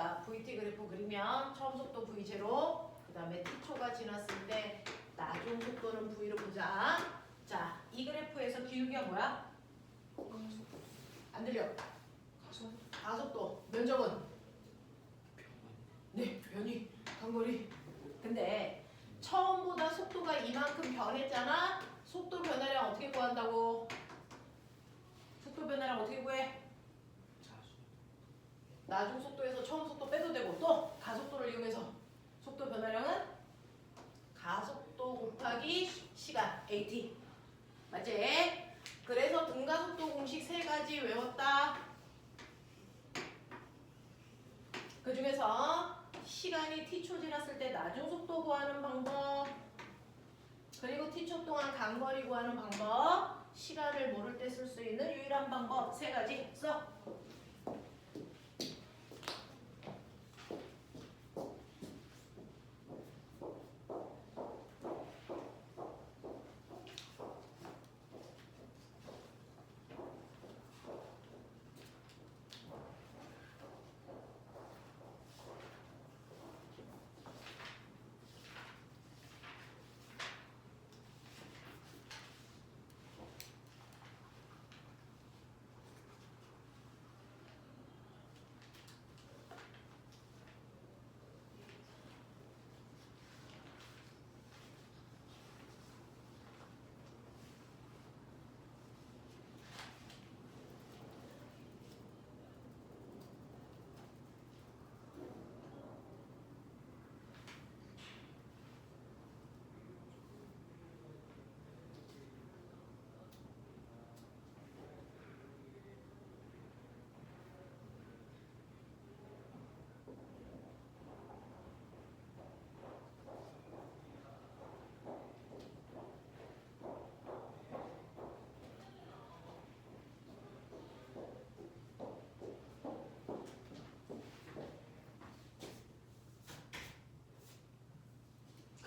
자, VT 그래프 그리면 처음 속도 V0, 그 다음에 T초가 지났을 때 나중 속도는 V로 보자. 자, 이 그래프에서 기울기가 뭐야? 안 들려? 가속도. 면적은? 네, 변이, 간거리. 근데 처음보다 속도가 이만큼 변했잖아? 속도 변화량 어떻게 구한다고? 속도 변화량 어떻게 구해? 나중 속도에서 처음 속도 빼도 되고 또 가속도를 이용해서 속도 변화량은 가속도 곱하기 시간 AT 맞지? 그래서 등가속도 공식 세 가지 외웠다. 그 중에서 시간이 t초 지났을 때 나중 속도 구하는 방법, 그리고 t초 동안 간거리 구하는 방법, 시간을 모를 때 쓸 수 있는 유일한 방법 세 가지 써.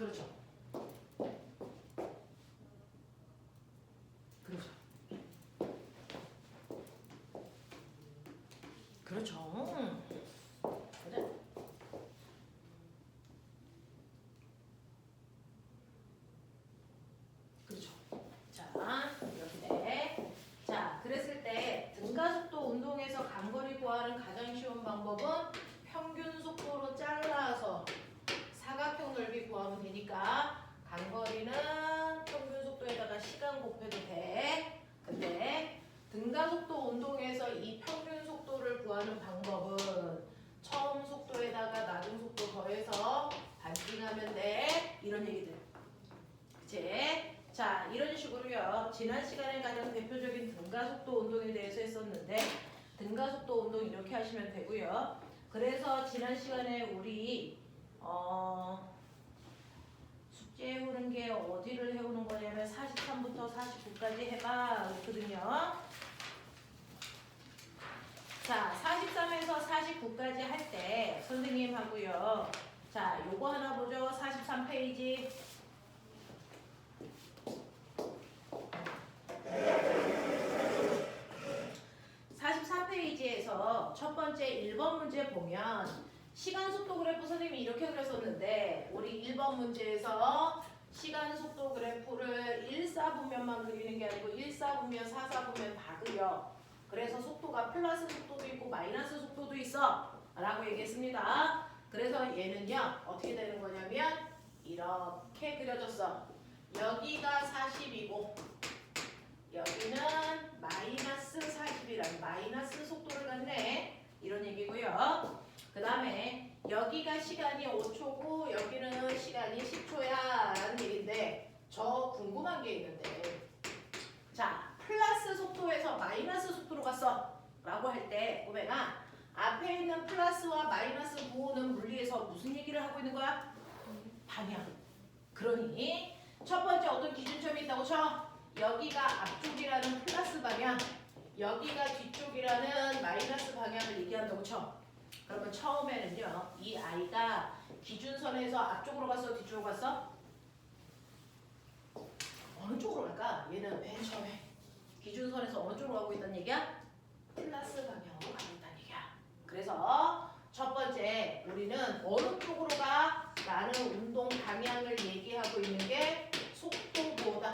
그렇죠. 그렇죠. 그렇죠. 맞아. 그렇죠. 자, 이렇게 돼. 자, 그랬을 때 등가속도 운동에서 간거리 구하는 가장 쉬운 방법은 평균 속도로 잘라서 사각형 넓이 구하면 되니까 간거리는 평균 속도에다가 시간 곱해도 돼. 근데 등가속도 운동에서 이 평균 속도를 구하는 방법은 처음 속도에다가 나중 속도 더해서 반띵하면 돼. 이런 얘기들. 그치? 자, 이런 식으로요. 지난 시간에 가장 대표적인 등가속도 운동에 대해서 했었는데 등가속도 운동 이렇게 하시면 되고요. 그래서 지난 시간에 우리 숙제 해오는 게 어디를 해오는 거냐면 43부터 49까지 해봐 그랬거든요. 자, 43에서 49까지 할 때 선생님하고요. 자, 요거 하나 보죠. 43페이지. 44페이지에서 첫 번째 1번 문제 보면 시간 속도 그래프 선생님이 이렇게 그렸었는데 우리 1번 문제에서 시간 속도 그래프를 1사분면만 그리는 게 아니고 1사분면, 4사분면 다 그려. 그래서 속도가 플러스 속도도 있고 마이너스 속도도 있어 라고 얘기했습니다. 그래서 얘는요 어떻게 되는 거냐면 이렇게 그려졌어. 여기가 40이고 여기는 마이너스 40이라는 마이너스 속도를 갖네. 이런 얘기고요. 그 다음에 여기가 시간이 5초고 여기는 시간이 10초야 라는 얘기인데 저 궁금한 게 있는데 자 플러스 속도에서 마이너스 속도로 갔어 라고 할 때 꼬맹아 앞에 있는 플러스와 마이너스 부호는 물리에서 무슨 얘기를 하고 있는 거야? 방향. 그러니 첫 번째 어떤 기준점이 있다고 쳐? 여기가 앞쪽이라는 플러스 방향, 여기가 뒤쪽이라는 마이너스 방향을 얘기한다고 쳐. 그러면 처음에는요, 이 아이가 기준선에서 앞쪽으로 갔어, 뒤쪽으로 갔어? 어느 쪽으로 갈까? 얘는 맨 처음에 기준선에서 어느 쪽으로 가고 있다는 얘기야? 플러스 방향으로 가고 있다는 얘기야. 그래서 첫 번째, 우리는 어느 쪽으로 가? 라는 운동 방향을 얘기하고 있는 게 속도 보호다.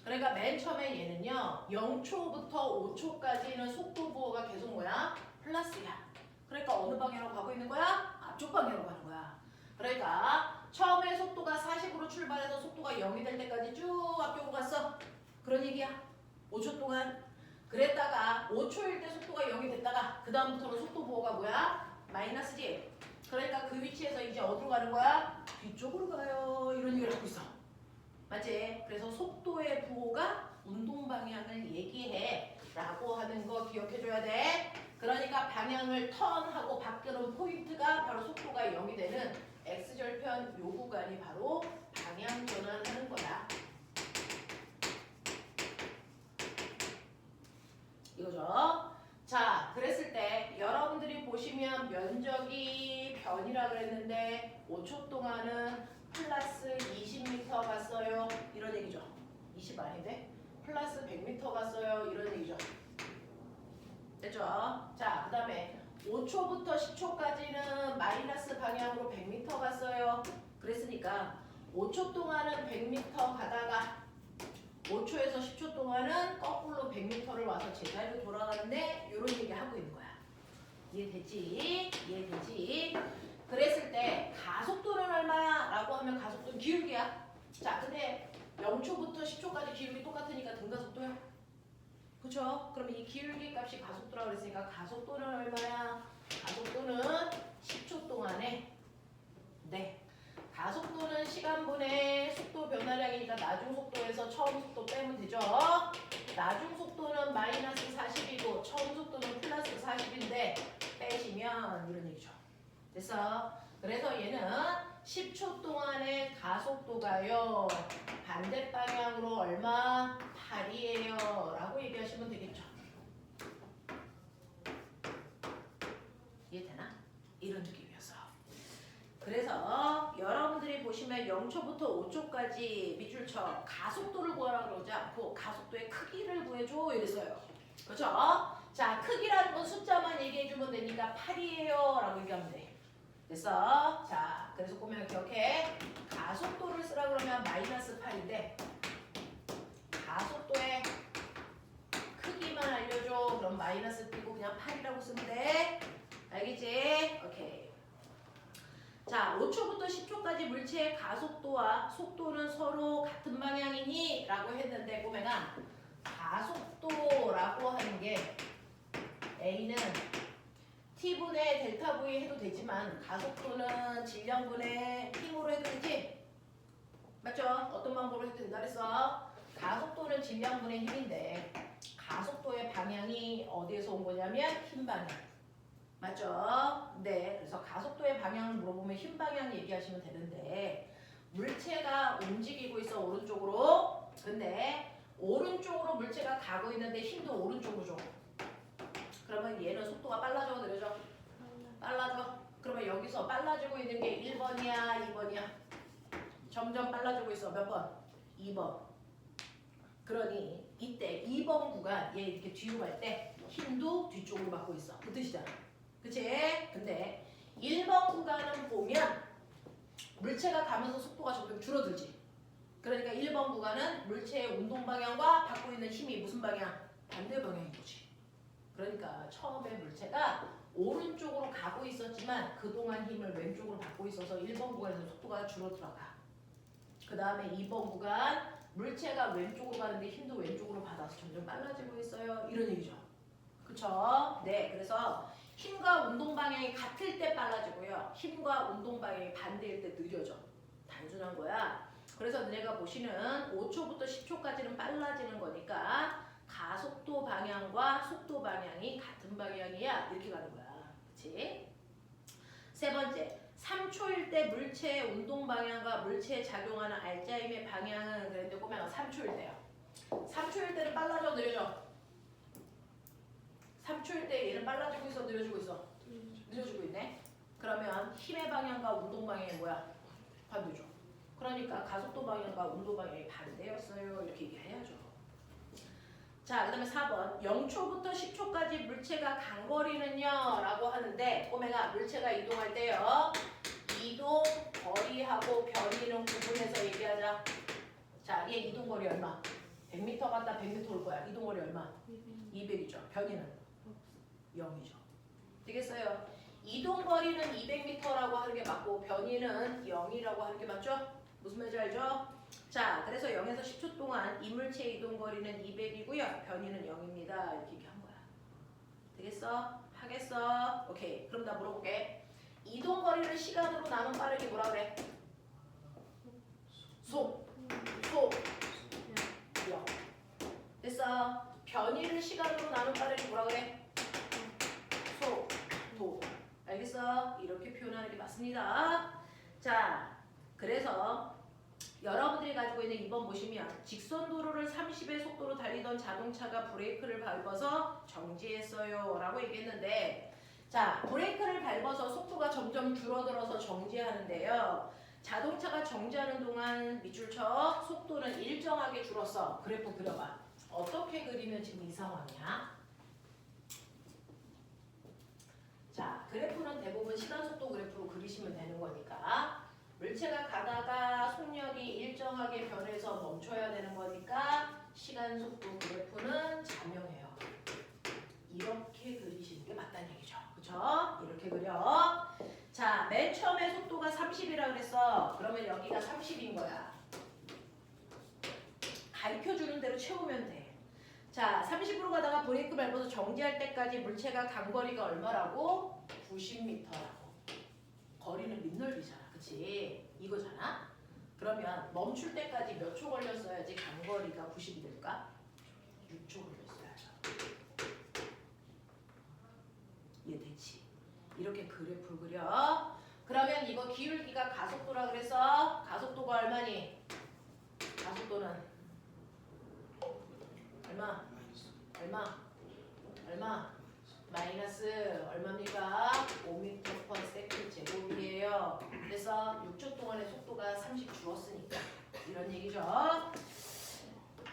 그러니까 맨 처음에 얘는요, 0초부터 5초까지는 속도 보호가 계속 뭐야? 플러스야. 그러니까 어느 방향으로 가고 있는 거야? 앞쪽 방향으로 가는 거야. 그러니까 처음에 속도가 40으로 출발해서 속도가 0이 될 때까지 쭉 앞쪽으로 갔어. 그런 얘기야. 5초 동안. 그랬다가 5초일 때 속도가 0이 됐다가 그 다음부터는 속도 보호가 뭐야? 마이너스지. 그러니까 그 위치에서 이제 어디로 가는 거야? 뒤쪽으로 가요. 이런 얘기를 하고 있어. 맞지? 그래서 속도의 부호가 운동 방향을 얘기해 라고 하는 거 기억해줘야 돼. 그러니까 방향을 턴하고 바꾸는 포인트가 바로 속도가 0이 되는 X절편 요 구간이 바로 방향 전환하는 거야. 이거죠. 자, 그랬을 때 여러분들이 보시면 면적이 변이라 그랬는데 5초 동안은 플러스 20m 갔어요. 이런 얘기죠. 20 아닌데? 플러스 100m 갔어요. 이런 얘기죠. 됐죠? 자, 그 다음에 5초부터 10초까지는 마이너스 방향으로 100m 갔어요. 그랬으니까 5초 동안은 100m 가다가 5초에서 10초 동안은 거꾸로 100m를 와서 제자리로 돌아가는데 이런 얘기 하고 있는 거야. 이해됐지? 이해되지? 그랬을 때 가속도는 얼마야? 라고 하면 가속도는 기울기야. 자, 근데 0초부터 10초까지 기울기 똑같으니까 등가속도야. 그쵸? 그럼 이 기울기 값이 가속도라고 그랬으니까 가속도는 얼마야? 가속도는 10초 동안에 가속도는 시간분의 속도 변화량이니까 나중 속도에서 처음 속도 빼면 되죠. 나중 속도는 마이너스 40이고 처음 속도는 플러스 40인데 빼시면 이런 얘기죠. 됐어? 그래서 얘는 10초 동안의 가속도가요. 반대 방향으로 얼마? 8이에요. 라고 얘기하시면 되겠죠. 이해되나? 이런 느낌이었어. 그래서 여러분들이 보시면 0초부터 5초까지 밑줄쳐 가속도를 구하라고 그러지 않고 가속도의 크기를 구해줘 이랬어요. 그렇죠? 자, 크기라는 건 숫자만 얘기해주면 되니까 8이에요 라고 얘기하면 돼. 됐어? 자, 그래서 보면 기억해. 가속도를 쓰라 그러면 마이너스 8인데 가속도의 크기만 알려줘. 그럼 마이너스 띄고 그냥 8이라고 쓰면 돼. 알겠지? 오케이. 자, 5초부터 10초까지 물체의 가속도와 속도는 서로 같은 방향이니? 라고 했는데 꼬매가 가속도라고 하는 게 A는 T분의 델타 V 해도 되지만 가속도는 질량분의 힘으로 해도 되지? 맞죠? 어떤 방법으로 해도 된다 그랬어? 가속도는 질량분의 힘인데 가속도의 방향이 어디에서 온 거냐면 힘 방향. 맞죠? 네. 그래서 가속도의 방향을 물어보면 힘 방향 얘기하시면 되는데 물체가 움직이고 있어 오른쪽으로. 근데 오른쪽으로 물체가 가고 있는데 힘도 오른쪽으로 줘. 그러면 얘는 속도가 빨라져 느려져? 빨라져. 그러면 여기서 빨라지고 있는 게 1번이야 2번이야? 점점 빨라지고 있어. 몇 번? 2번. 그러니 이때 2번 구간 얘 이렇게 뒤로 갈 때 힘도 뒤쪽으로 받고 있어. 그 뜻이잖아. 그치? 근데 1번 구간은 보면 물체가 가면서 속도가 점점 줄어들지. 그러니까 1번 구간은 물체의 운동 방향과 받고 있는 힘이 무슨 방향? 반대 방향인 거지. 그러니까 처음에 물체가 오른쪽으로 가고 있었지만 그동안 힘을 왼쪽으로 받고 있어서 1번 구간에서 속도가 줄어들어가. 그 다음에 2번 구간 물체가 왼쪽으로 가는데 힘도 왼쪽으로 받아서 점점 빨라지고 있어요. 이런 얘기죠. 그쵸? 네, 그래서 힘과 운동 방향이 같을 때 빨라지고요. 힘과 운동 방향이 반대일 때 느려져. 단순한 거야. 그래서 너네가 보시는 5초부터 10초까지는 빨라지는 거니까 가속도 방향과 속도 방향이 같은 방향이야. 이렇게 가는 거야. 그치? 세 번째, 3초일 때 물체의 운동 방향과 물체에 작용하는 알짜임의 방향은 그랬는데 꼬매가 3초일 때요. 3초일 때는 빨라져 느려져? 3초일 때 얘는 빨라지고 있어 느려지고 있어? 느려지고 있네. 그러면 힘의 방향과 운동 방향이 뭐야? 반대죠. 그러니까 가속도 방향과 운동 방향이 반대였어요. 이렇게 얘기해야죠. 자, 그 다음에 4번. 0초부터 10초까지 물체가 간 거리는요? 라고 하는데, 꼬맹아, 물체가 이동할 때요. 이동 거리하고 변이는 구분해서 얘기하자. 자, 얘 이동 거리 얼마? 100m 갔다 100m 올 거야. 이동 거리 얼마? 200이죠. 변이는 0이죠. 되겠어요? 이동 거리는 200m라고 하는 게 맞고 변이는 0이라고 하는 게 맞죠? 무슨 말인지 알죠? 자, 그래서 0에서 10초 동안 이물체 이동 거리는 200이고요. 변이는 0입니다. 이렇게 얘기한 거야. 되겠어? 하겠어? 오케이. 그럼 나 물어볼게. 이동 거리를 시간으로 나눈 빠르기 뭐라 그래? 속. 0. 됐어? 변이를 시간으로 나눈 빠르기 뭐라 그래? 도. 알겠어? 이렇게 표현하는 게 맞습니다. 자, 그래서 여러분들이 가지고 있는 2번 보시면 직선 도로를 30의 속도로 달리던 자동차가 브레이크를 밟아서 정지했어요 라고 얘기했는데, 자, 브레이크를 밟아서 속도가 점점 줄어들어서 정지하는데요. 자동차가 정지하는 동안 밑줄 쳐 속도는 일정하게 줄었어. 그래프 그려봐. 어떻게 그리면 지금 이 상황이야? 자, 그래프는 대부분 시간속도 그래프로 그리시면 되는 거니까, 물체가 가다가 속력이 일정하게 변해서 멈춰야 되는 거니까 시간속도 그래프는 자명해요. 이렇게 그리시는 게 맞다는 얘기죠. 그쵸? 이렇게 그려. 자, 맨 처음에 속도가 30이라 그랬어. 그러면 여기가 30인 거야. 가르쳐주는 대로 채우면 돼. 자, 30으로 가다가 브레이크 밟아서 정지할 때까지 물체가 간 거리가 얼마라고? 90m라고. 거리는 밑넓이잖아. 그치? 이거잖아? 그러면 멈출 때까지 몇 초 걸렸어야지 간 거리가 90이 될까? 6초 걸렸어야죠. 이해되지? 이렇게 그래프를 그려. 그러면 이거 기울기가 가속도라 그래서 가속도가 얼마니? 가속도는 얼마? 마이너스 얼마입니까? 5m/s 제곱이에요. 그래서 6초 동안의 속도가 30 줄었으니까 이런 얘기죠.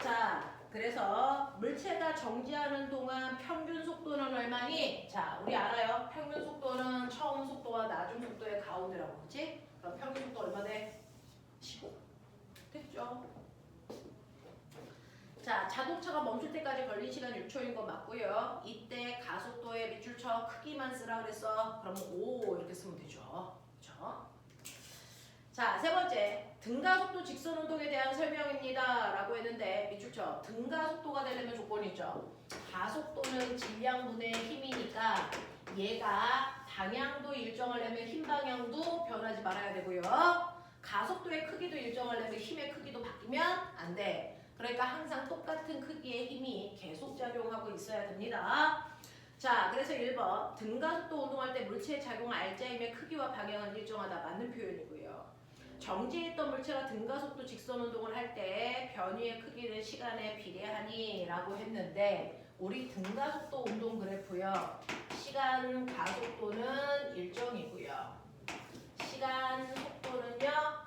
자, 그래서 물체가 정지하는 동안 평균 속도는 얼마니? 자, 우리 알아요. 평균 속도는 처음 속도와 나중 속도의 가운데라고, 그렇지? 그럼 평균 속도 얼마 돼? 15. 됐죠? 자, 자동차가 멈출 때까지 걸린 시간 6초인 거 맞고요. 이때 가속도의 밑줄 쳐 크기만 쓰라 그랬어. 그러면 5 이렇게 쓰면 되죠. 그렇죠? 자, 세 번째. 등가속도 직선 운동에 대한 설명입니다. 라고 했는데 밑줄 쳐. 등가속도가 되려면 조건이 있죠. 가속도는 질량분의 힘이니까 얘가 방향도 일정하려면 힘 방향도 변하지 말아야 되고요. 가속도의 크기도 일정하려면 힘의 크기도 바뀌면 안 돼. 그러니까 항상 똑같은 크기의 힘이 계속 작용하고 있어야 됩니다. 자, 그래서 1번 등가속도 운동할 때 물체의 작용 알짜임의 크기와 방향은 일정하다. 맞는 표현이고요. 정지했던 물체가 등가속도 직선 운동을 할 때 변위의 크기는 시간에 비례하니 라고 했는데, 우리 등가속도 운동 그래프요. 시간 가속도는 일정이고요. 시간 속도는요.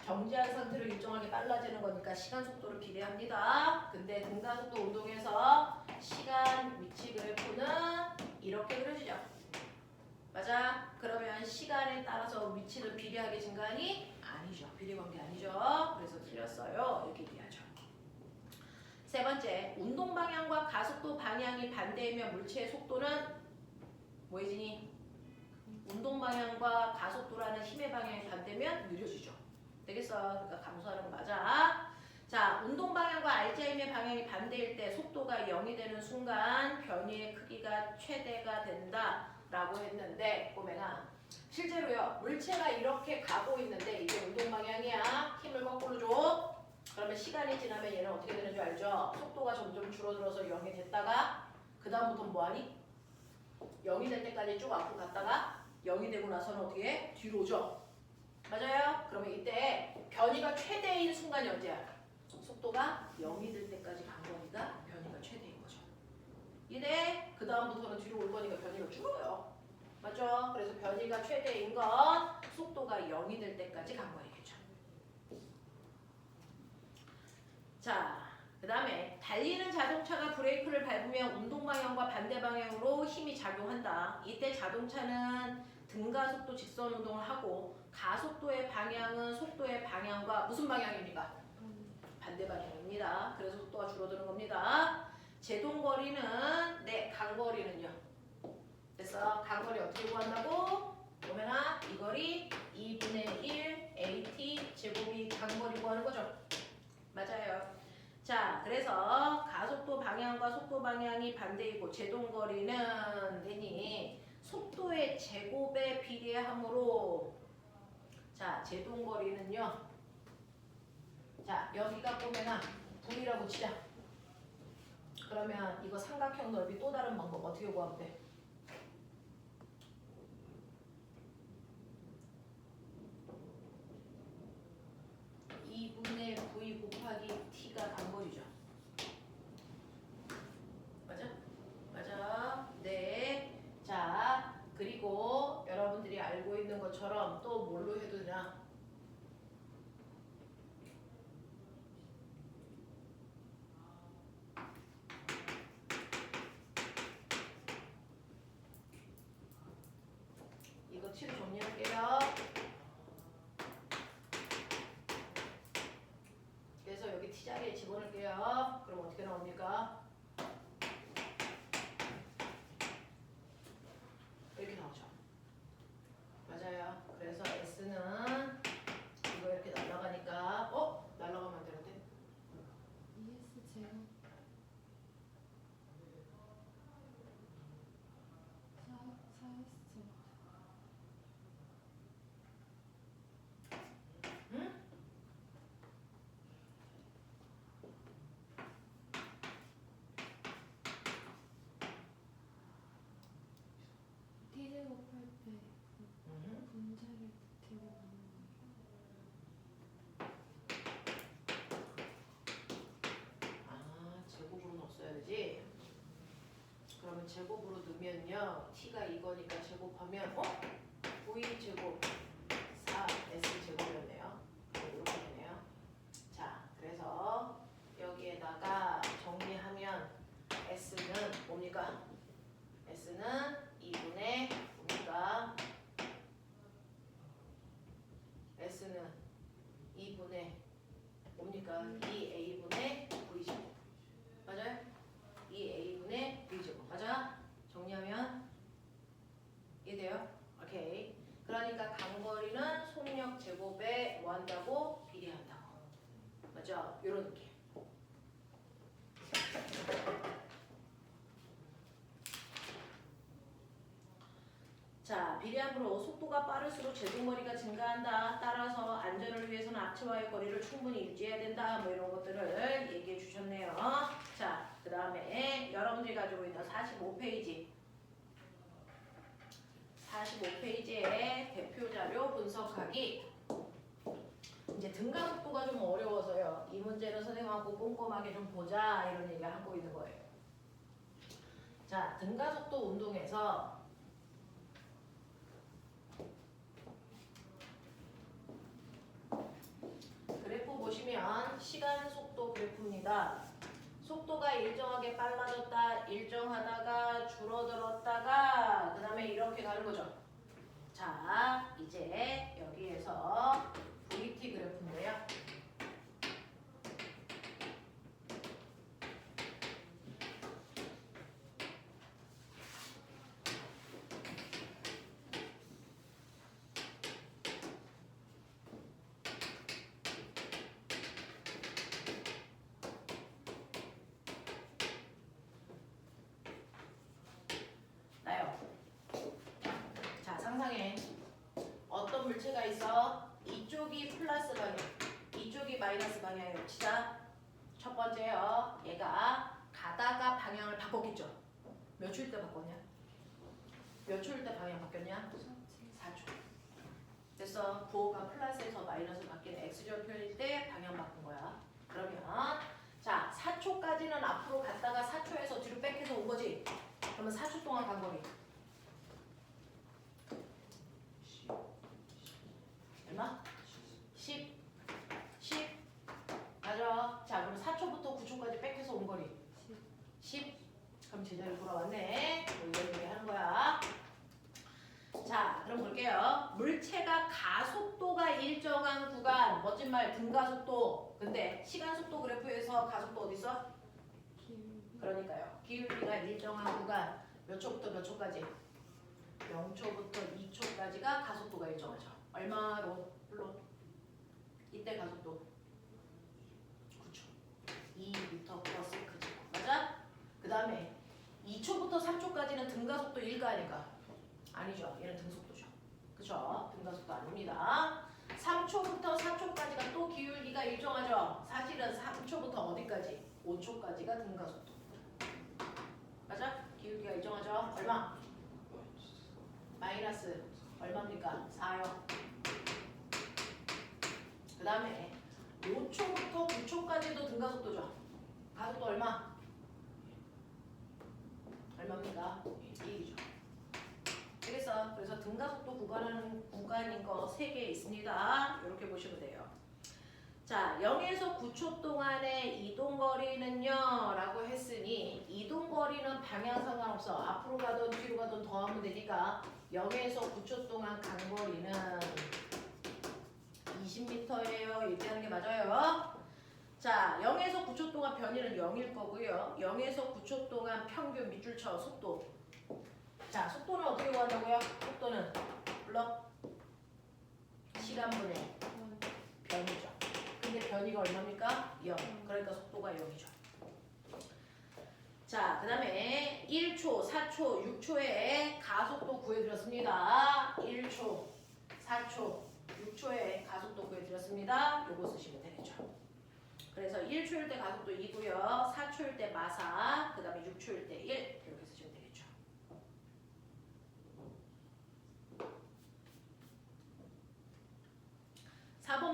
정지한 상태로 일정하게 빨라지는 거니까 시간 속도를 비례합니다. 근데 등가속도 운동에서 시간 위치 그래프는 이렇게 그려지죠. 맞아? 그러면 시간에 따라서 위치는 비례하게 증가하니? 아니죠. 비례관계 아니죠. 그래서 틀렸어요. 이렇게 얘기하죠. 세 번째, 운동 방향과 가속도 방향이 반대이면 물체의 속도는 뭐해지니? 운동 방향과 가속도라는 힘의 방향이 반대면 느려지죠. 되겠어? 그러니까 감소하는 거 맞아. 자, 운동 방향과 알짜임의 방향이 반대일 때 속도가 0이 되는 순간 변이의 크기가 최대가 된다 라고 했는데, 꼬맹아, 실제로요, 물체가 이렇게 가고 있는데 이게 운동 방향이야. 힘을 거꾸로 줘. 그러면 시간이 지나면 얘는 어떻게 되는 줄 알죠? 속도가 점점 줄어들어서 0이 됐다가 그 다음부터 뭐하니? 0이 될 때까지 쭉 앞으로 갔다가 0이 되고 나서는 어떻게 해? 뒤로 오죠? 맞아요? 그러면 이때 변이가 최대인 순간이 언제야? 속도가 0이 될 때까지 간 거니까 변이가 최대인 거죠. 이때 그 다음부터는 뒤로 올 거니까 변이가 줄어요. 맞죠? 그래서 변이가 최대인 건 속도가 0이 될 때까지 간 거겠죠. 자, 그 다음에 달리는 자동차가 브레이크를 밟으면 운동 방향과 반대 방향으로 힘이 작용한다. 이때 자동차는 등가속도 직선 운동을 하고 가속도의 방향은 속도의 방향과 무슨 방향입니까? 반대 방향입니다. 그래서 속도가 줄어드는 겁니다. 제동거리는 간거리는요. 그래서 간거리 어떻게 구한다고? 보면아 이 거리 2분의 1 AT 제곱이 간거리 구하는 거죠. 맞아요. 자, 그래서 가속도 방향과 속도 방향이 반대이고 제동거리는 되니 속도의 제곱에 비례하므로 자, 제동거리는요. 자, 여기가 보면은 V라고 치자. 그러면 이거 삼각형 넓이 또 다른 방법 어떻게 구하면 돼? V분의 V 곱하기 T가 간거리죠. 맞아? 맞아. 네. 자, 그리고 여러분들이 알고 있는 것처럼 또 뭘로 해도 되나? 이거 T로 정리할게요. 그래서 여기 T자리에 집어넣을게요. 그럼 어떻게 나옵니까? 이렇게 나오죠. 맞아요. 그래서 S는 이거 이렇게 날아가니까 날아가면 안 되는데? ES 제곱 4S 제곱 응? T 제곱할 때 응? 분자를 제곱하는 제곱으로 넣었어야 되지? 그러면 제곱으로 넣으면요. T가 이거니까 제곱하면 V 제곱 4S 제곱이었네요. 이렇게 되네요. 자, 그래서 여기에다가 정리하면 S는 뭡니까? S는 2분의 뭡니까? S는 2분의 뭡니까? 2A분의 V제곱. 맞아요? 2A분의 V제곱. 맞아? 정리하면 이해돼요? 오케이. 그러니까 간거리는 속력 제곱에 뭐 한다고? 비례한다고. 맞죠? 요런 느낌. 자, 비례함으로 속도가 빠를수록 제동거리가 증가한다. 따라서 안전을 위해서는 앞체와의 거리를 충분히 유지해야 된다. 뭐 이런 것들을 얘기해 주셨네요. 자, 그 다음에 여러분들이 가지고 있는 45페이지. 45페이지의 대표 자료 분석하기. 이제 등가 속도가 좀 어려워서요. 이 문제는 선생님하고 꼼꼼하게 좀 보자. 이런 얘기 하고 있는 거예요. 자, 등가 속도 운동에서 그래프 보시면 시간 속도 그래프입니다. 속도가 일정하게 빨라졌다, 일정하다가 줄어들었다가 그 다음에 이렇게 가는 거죠. 자, 이제 여기에서 VT 그래프인데요. 나요. 자, 상상해. 어떤 물체가 있어? 이쪽이 플러스 방향, 이쪽이 마이너스 방향이라고 치자. 첫 번째요. 얘가 가다가 방향을 바꿨겠죠. 몇 초일 때 바꿨냐? 몇 초일 때 방향 바뀌었냐? 4초. 그래서 부호가 플러스에서 마이너스 바뀌는 X절편일 때 방향 바꾼 거야. 그러면 자, 4초까지는 앞으로 갔다가 4초에서 뒤로 백해서 온 거지. 그러면 4초 동안 간 거리. 얼마? 10. 맞아. 자, 그럼 4초부터 9초까지 말 등가속도. 근데 시간속도 그래프에서 가속도 어디 있어? 기울기. 그러니까요. 기울기가 일정한 구간 몇 초부터 몇 초까지? 0초부터 2초까지가 가속도가 일정하죠. 얼마로? 물론 이때 가속도 9초. 2m 플러스 그죠. 맞아? 그 다음에 2초부터 3초까지는 등가속도 일가 아닐까? 아니죠. 얘는 등속도죠. 그죠? 등가속도 아닙니다. 3초부터 4초까지가 또 기울기가 일정하죠. 사실은 3초부터 어디까지? 5초까지가 등가속도. 맞아? 기울기가 일정하죠. 얼마? 마이너스 얼마입니까? 4요. 그 다음에 5초부터 9초까지도 등가속도죠. 가속도 얼마? 얼마입니까? 1이죠. 알겠어? 그래서 등가속도 구간인 거 3개 있습니다. 이렇게 보시면 돼요. 자, 0에서 9초 동안의 이동거리는요 라고 했으니 이동거리는 방향 상관없어. 앞으로 가든 뒤로 가든 더하면 되니까 0에서 9초 동안 간 거리는 20m예요. 얘기하는 게 맞아요. 자, 0에서 9초 동안 변이는 0일 거고요. 0에서 9초 동안 평균 밑줄 쳐 속도. 자, 속도는 어떻게 구한다고요? 속도는 불러? 시간분의 변이죠. 근데 변이가 얼마입니까? 0. 그러니까 속도가 0이죠. 자, 그 다음에 1초, 4초, 6초에 가속도 구해드렸습니다. 1초, 4초, 6초에 가속도 구해드렸습니다. 요거 쓰시면 되겠죠. 그래서 1초일 때 가속도 2고요. 4초일 때 마사, 그 다음에 6초일 때 1 이렇게 쓰시면 되겠죠.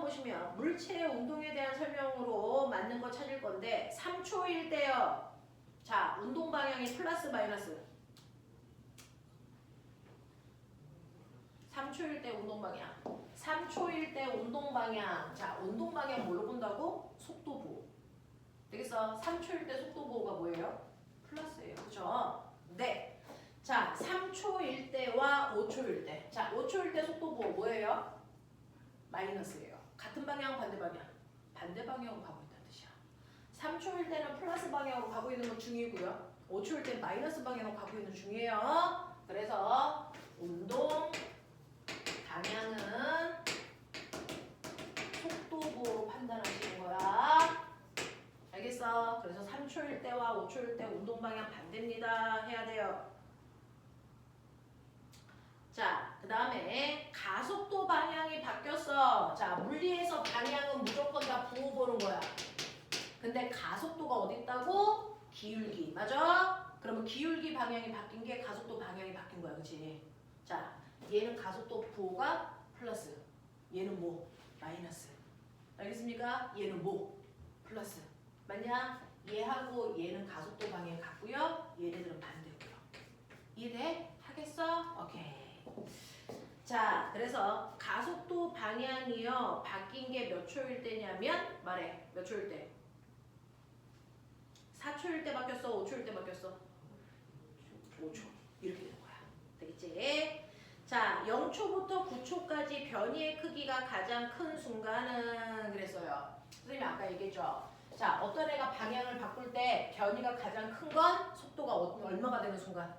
보시면 물체의 운동에 대한 설명으로 맞는 거 찾을 건데 3초일 때요. 자, 운동 방향이 플러스 마이너스. 3초일 때 운동 방향. 3초일 때 운동 방향. 자, 운동 방향 뭘로 본다고? 속도 보호. 되겠어? 3초일 때 속도 보호가 뭐예요? 플러스예요. 그죠? 네. 자, 3초일 때와 5초일 때. 자, 5초일 때 속도 보호 뭐예요? 마이너스예요. 같은 방향, 반대 방향. 반대 방향으로 가고 있다는 뜻이야. 3초일 때는 플러스 방향으로 가고 있는 건 중이고요. 5초일 때 마이너스 방향으로 가고 있는 중이에요. 그래서 운동 방향은 속도 보호로 판단하시는 거야. 알겠어? 그래서 3초일 때와 5초일 때 운동 방향 반대입니다. 해야 돼요. 자, 그 다음에 가속도 방향이 바뀌었어. 자, 물리에서 방향은 무조건 다 부호 보는 거야. 근데 가속도가 어디 있다고? 기울기. 맞아? 그러면 기울기 방향이 바뀐 게 가속도 방향이 바뀐 거야. 그치? 자, 얘는 가속도 부호가 플러스. 얘는 뭐? 마이너스. 알겠습니까? 얘는 뭐? 플러스. 맞냐? 얘하고 얘는 가속도 방향이 같고요. 얘네들은 반대고요. 이해돼? 하겠어? 오케이. 자, 그래서 가속도 방향이요. 바뀐 게 몇 초일 때냐면 말해. 몇 초일 때? 4초일 때 바뀌었어? 5초일 때 바뀌었어? 5초. 이렇게 되는 거야. 되겠지? 자, 0초부터 9초까지 변이의 크기가 가장 큰 순간은 그랬어요. 선생님이 아까 얘기했죠. 자, 어떤 애가 방향을 바꿀 때 변이가 가장 큰 건 속도가 얼마가 되는 순간?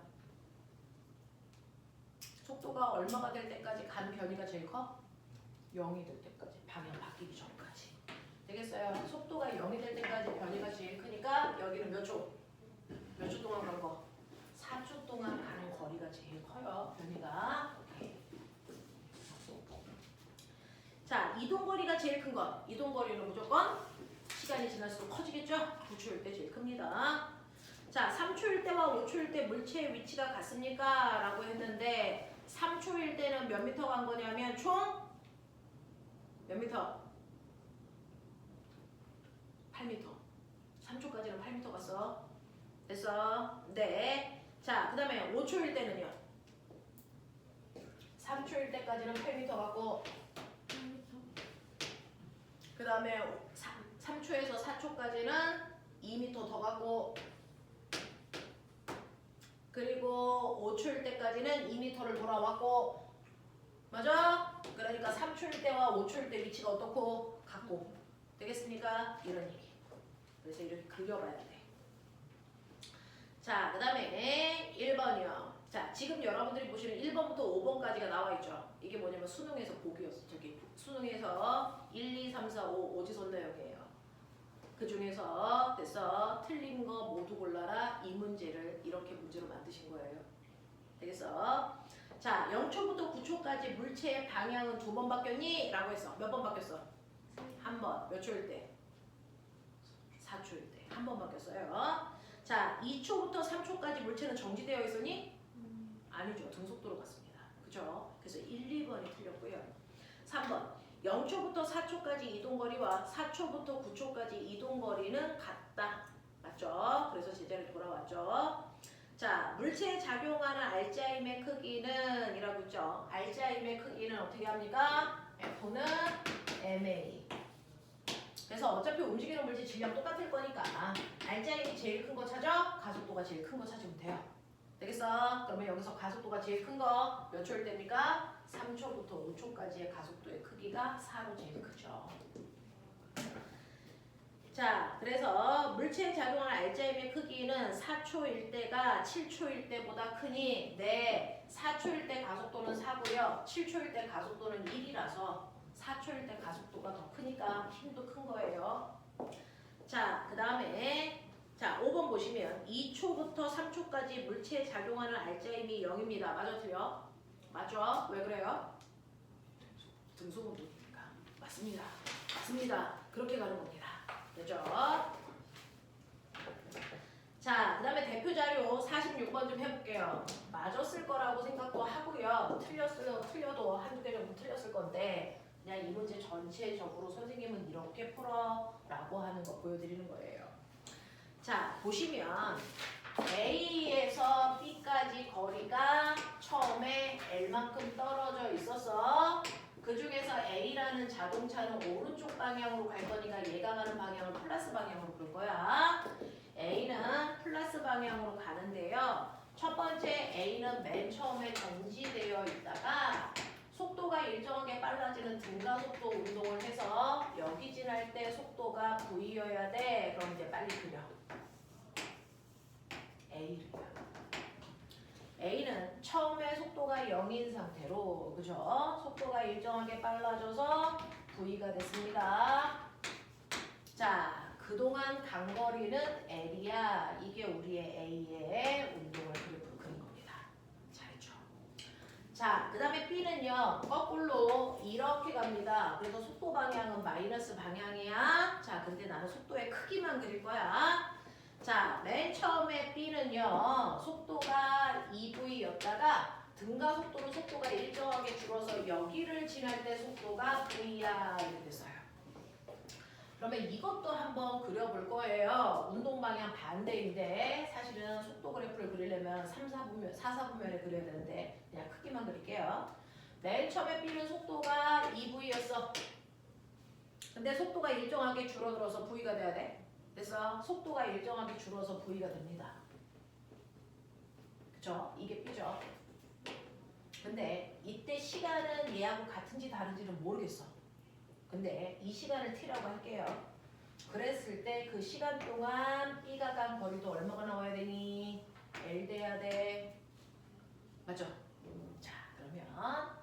속도가 얼마가 될 때까지 간 변이가 제일 커? 0이 될 때까지. 방향 바뀌기 전까지. 되겠어요? 속도가 0이 될 때까지 변이가 제일 크니까 여기는 몇 초? 몇 초 동안 간 거? 4초 동안 가는 거리가 제일 커요. 변이가. 오케이. 자, 이동거리가 제일 큰 건? 이동거리는 무조건 시간이 지날수록 커지겠죠? 9초일 때 제일 큽니다. 자, 3초일 때와 5초일 때 물체의 위치가 같습니까? 라고 했는데 3초일 때는 몇 미터 간 거냐면 총 몇 미터? 8미터. 3초까지는 8미터 갔어. 됐어? 네. 자, 그 다음에 5초일 때는요. 3초일 때까지는 8미터 갔고 그 다음에 3초에서 4초까지는 2미터 더 갔고 그리고 5초일 때까지는 2m를 돌아왔고 맞아? 그러니까 3초일 때와 5초일 때 위치가 어떻고 갖고 되겠습니까? 이런 얘기. 그래서 이렇게 그려봐야 돼. 자, 그 다음에 1번이요. 자, 지금 여러분들이 보시는 1번부터 5번까지가 나와 있죠. 이게 뭐냐면 수능에서 보기였어. 저기 수능에서 1, 2, 3, 4, 5 오지선 내역이에요. 그 중에서 됐어. 틀린 거 모두 골라라. 이 문제를 이렇게 문제로 만드신 거예요. 되겠어? 자, 0초부터 9초까지 물체의 방향은 2번 바뀌었니? 라고 했어. 몇 번 바뀌었어? 한 번. 몇 초일 때? 4초일 때. 한 번 바뀌었어요. 자, 2초부터 3초까지 물체는 정지되어 있었니? 아니죠. 등속도로 갔습니다. 그죠? 그래서 1, 2번이 틀렸고요. 3번. 0초부터 4초까지 이동거리와 4초부터 9초까지 이동거리는 같다. 맞죠? 그래서 제자리로 돌아왔죠. 자, 물체에 작용하는 알자임의 크기는 이라고 있죠. 알자임의 크기는 어떻게 합니까? F는 MA. 그래서 어차피 움직이는 물질 질량 똑같을 거니까 알자임이 제일 큰 거 찾아, 가속도가 제일 큰 거 찾으면 돼요. 되겠어? 그러면 여기서 가속도가 제일 큰 거 몇 초일 때입니까? 3초부터 5초까지의 가속도의 크기가 4로 제일 크죠. 자, 그래서 물체에 작용하는 알자임의 크기는 4초일 때가 7초일 때보다 크니 네, 4초일 때 가속도는 4고요. 7초일 때 가속도는 1이라서 4초일 때 가속도가 더 크니까 힘도 큰 거예요. 자, 그 다음에 자, 5번 보시면 2초부터 3초까지 물체에 작용하는 알자임이 0입니다. 맞아, 틀려? 맞죠? 왜 그래요? 등속운동이니까. 맞습니다. 맞습니다. 그렇게 가는 겁니다. 됐죠? 자, 그 다음에 대표 자료 46번 좀 해볼게요. 맞았을 거라고 생각도 하고요. 틀려도 한두 개 정도 틀렸을 건데 그냥 이 문제 전체적으로 선생님은 이렇게 풀어 라고 하는 거 보여드리는 거예요. 자, 보시면 A에서 B까지 거리가 처음에 L만큼 떨어져 있어서 그 중에서 A라는 자동차는 오른쪽 방향으로 갈 거니까 얘가 가는 방향을 플러스 방향으로 볼 거야. A는 플러스 방향으로 가는데요. 첫 번째 A는 맨 처음에 정지되어 있다가 속도가 일정하게 빨라지는 등가속도 운동을 해서 여기 지날 때 속도가 V여야 돼. 그럼 이제 빨리 그려. A는 처음에 속도가 0인 상태로 그죠? 속도가 일정하게 빨라져서 V가 됐습니다. 자, 그동안 간 거리는 L이야. 이게 우리의 A의 운동을 그래프로 그린 겁니다. 잘했죠? 자, 그 다음에 B는요. 거꾸로 이렇게 갑니다. 그래서 속도 방향은 마이너스 방향이야. 자, 근데 나는 속도의 크기만 그릴 거야. 자, 맨 처음에 B는요. 속도가 2V였다가 등가 속도는 속도가 일정하게 줄어서 여기를 지날 때 속도가 V야 이렇게 됐어요. 그러면 이것도 한번 그려볼 거예요. 운동 방향 반대인데 사실은 속도 그래프를 그리려면 3, 4분면, 4, 4분면에 그려야 되는데 그냥 크기만 그릴게요. 맨 처음에 B는 속도가 2V였어. 근데 속도가 일정하게 줄어들어서 V가 돼야 돼. 그래서 속도가 일정하게 줄어서 V가 됩니다. 그쵸? 이게 B죠. 근데 이때 시간은 얘하고 같은지 다른지는 모르겠어. 근데 이 시간을 T라고 할게요. 그랬을 때 그 시간 동안 B가 간 거리도 얼마가 나와야 되니? L 돼야 돼. 맞죠? 자, 그러면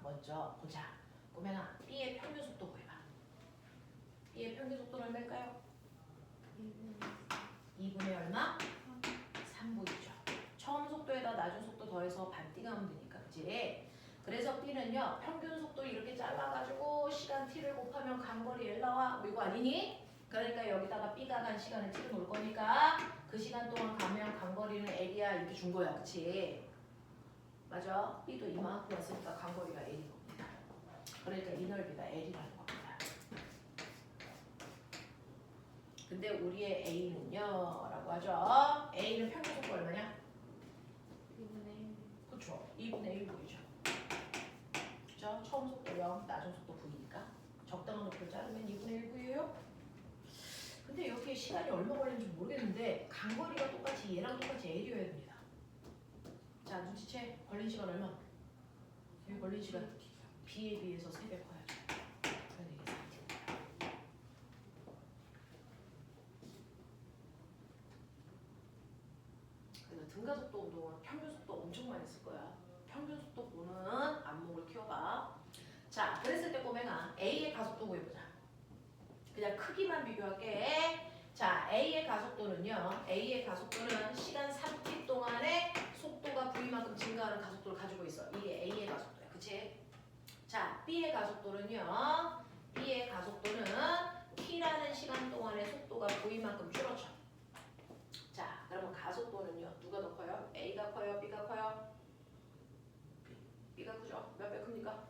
먼저 보자. 꼬맹아, B의 평균 속도 구해봐. B의 평균 속도는 얼마일까요? 2분의 얼마? 3분이죠. 처음 속도에다 낮은 속도 더해서 반띠가 하면 되니까, 그치? 그래서 B는요, 평균 속도 이렇게 잘라가지고 시간 T를 곱하면 간 거리 L 나와. 이거 아니니? 그러니까 여기다가 B가 간 시간을 T를 놓을 거니까 그 시간 동안 가면 간 거리는 L이야. 이렇게 준 거야, 그치? 맞아? B도 이만큼 왔으니까 간 거리가 L인 겁니다. 그러니까 이 넓이가 L이라는 겁니다. 근데 우리의 A는요 라고 하죠. A는 평균 속도 얼마냐? 2분의 1. 그쵸. 2분의 1V죠. 그죠? 처음 속도 0, 낮은 속도 V니까 적당한 높이를 자르면 2분의 1V예요. 근데 여기에 시간이 얼마 걸리는지 모르겠는데 간거리가 똑같이 얘랑 똑같이 L이어야 됩니다. 자, 눈치채. 걸린 시간 얼마? 여기 걸린 시간 B에 비해서 3배 커야죠. 그러니까 이게 4T입니다. 등가속도 운동은 평균 속도 엄청 많이 쓸 거야. 평균 속도 보는 안목을 키워봐. 자, 그랬을 때 꼬맹아 A의 가속도 구해보자. 그냥 크기만 비교할게. 자, A의 가속도는요. A의 가속도는 시간 3t 동안에 속도가 V만큼 증가하는 가속도를 가지고 있어. 이게 A의 가속도야. 그치? 자, B의 가속도는요. B의 가속도는 T라는 시간 동안에 속도가 V만큼 줄어져. 자, 그러면 가속도는요. 누가 더 커요? A가 커요? B가 커요? B가 크죠? 몇 배 큽니까?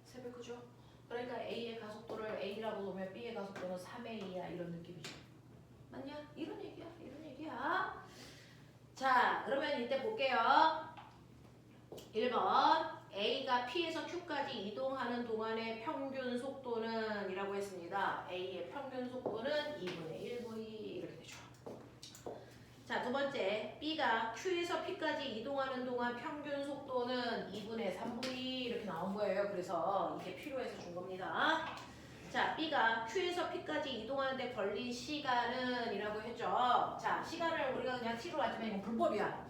3배 크죠? 그러니까 A의 가속도를 A라고 놓으면 B의 가속도는 3A야. 이런 느낌이죠. 맞냐? 이런 얘기야. 이런 얘기야. 자, 그러면 이때 볼게요. 1번 A가 P에서 Q까지 이동하는 동안의 평균 속도는 이라고 했습니다. A의 평균 속도는 2분의 1V 이렇게 되죠. 자, 두 번째 B가 Q에서 P까지 이동하는 동안 평균 속도는 2분의 3V 이렇게 나온 거예요. 그래서 이게 필요해서 준 겁니다. 자, B가 Q에서 P까지 이동하는데 걸린 시간은 이라고 했죠. 자, 시간을 우리가 그냥 T로 하지만 이건 불법이야.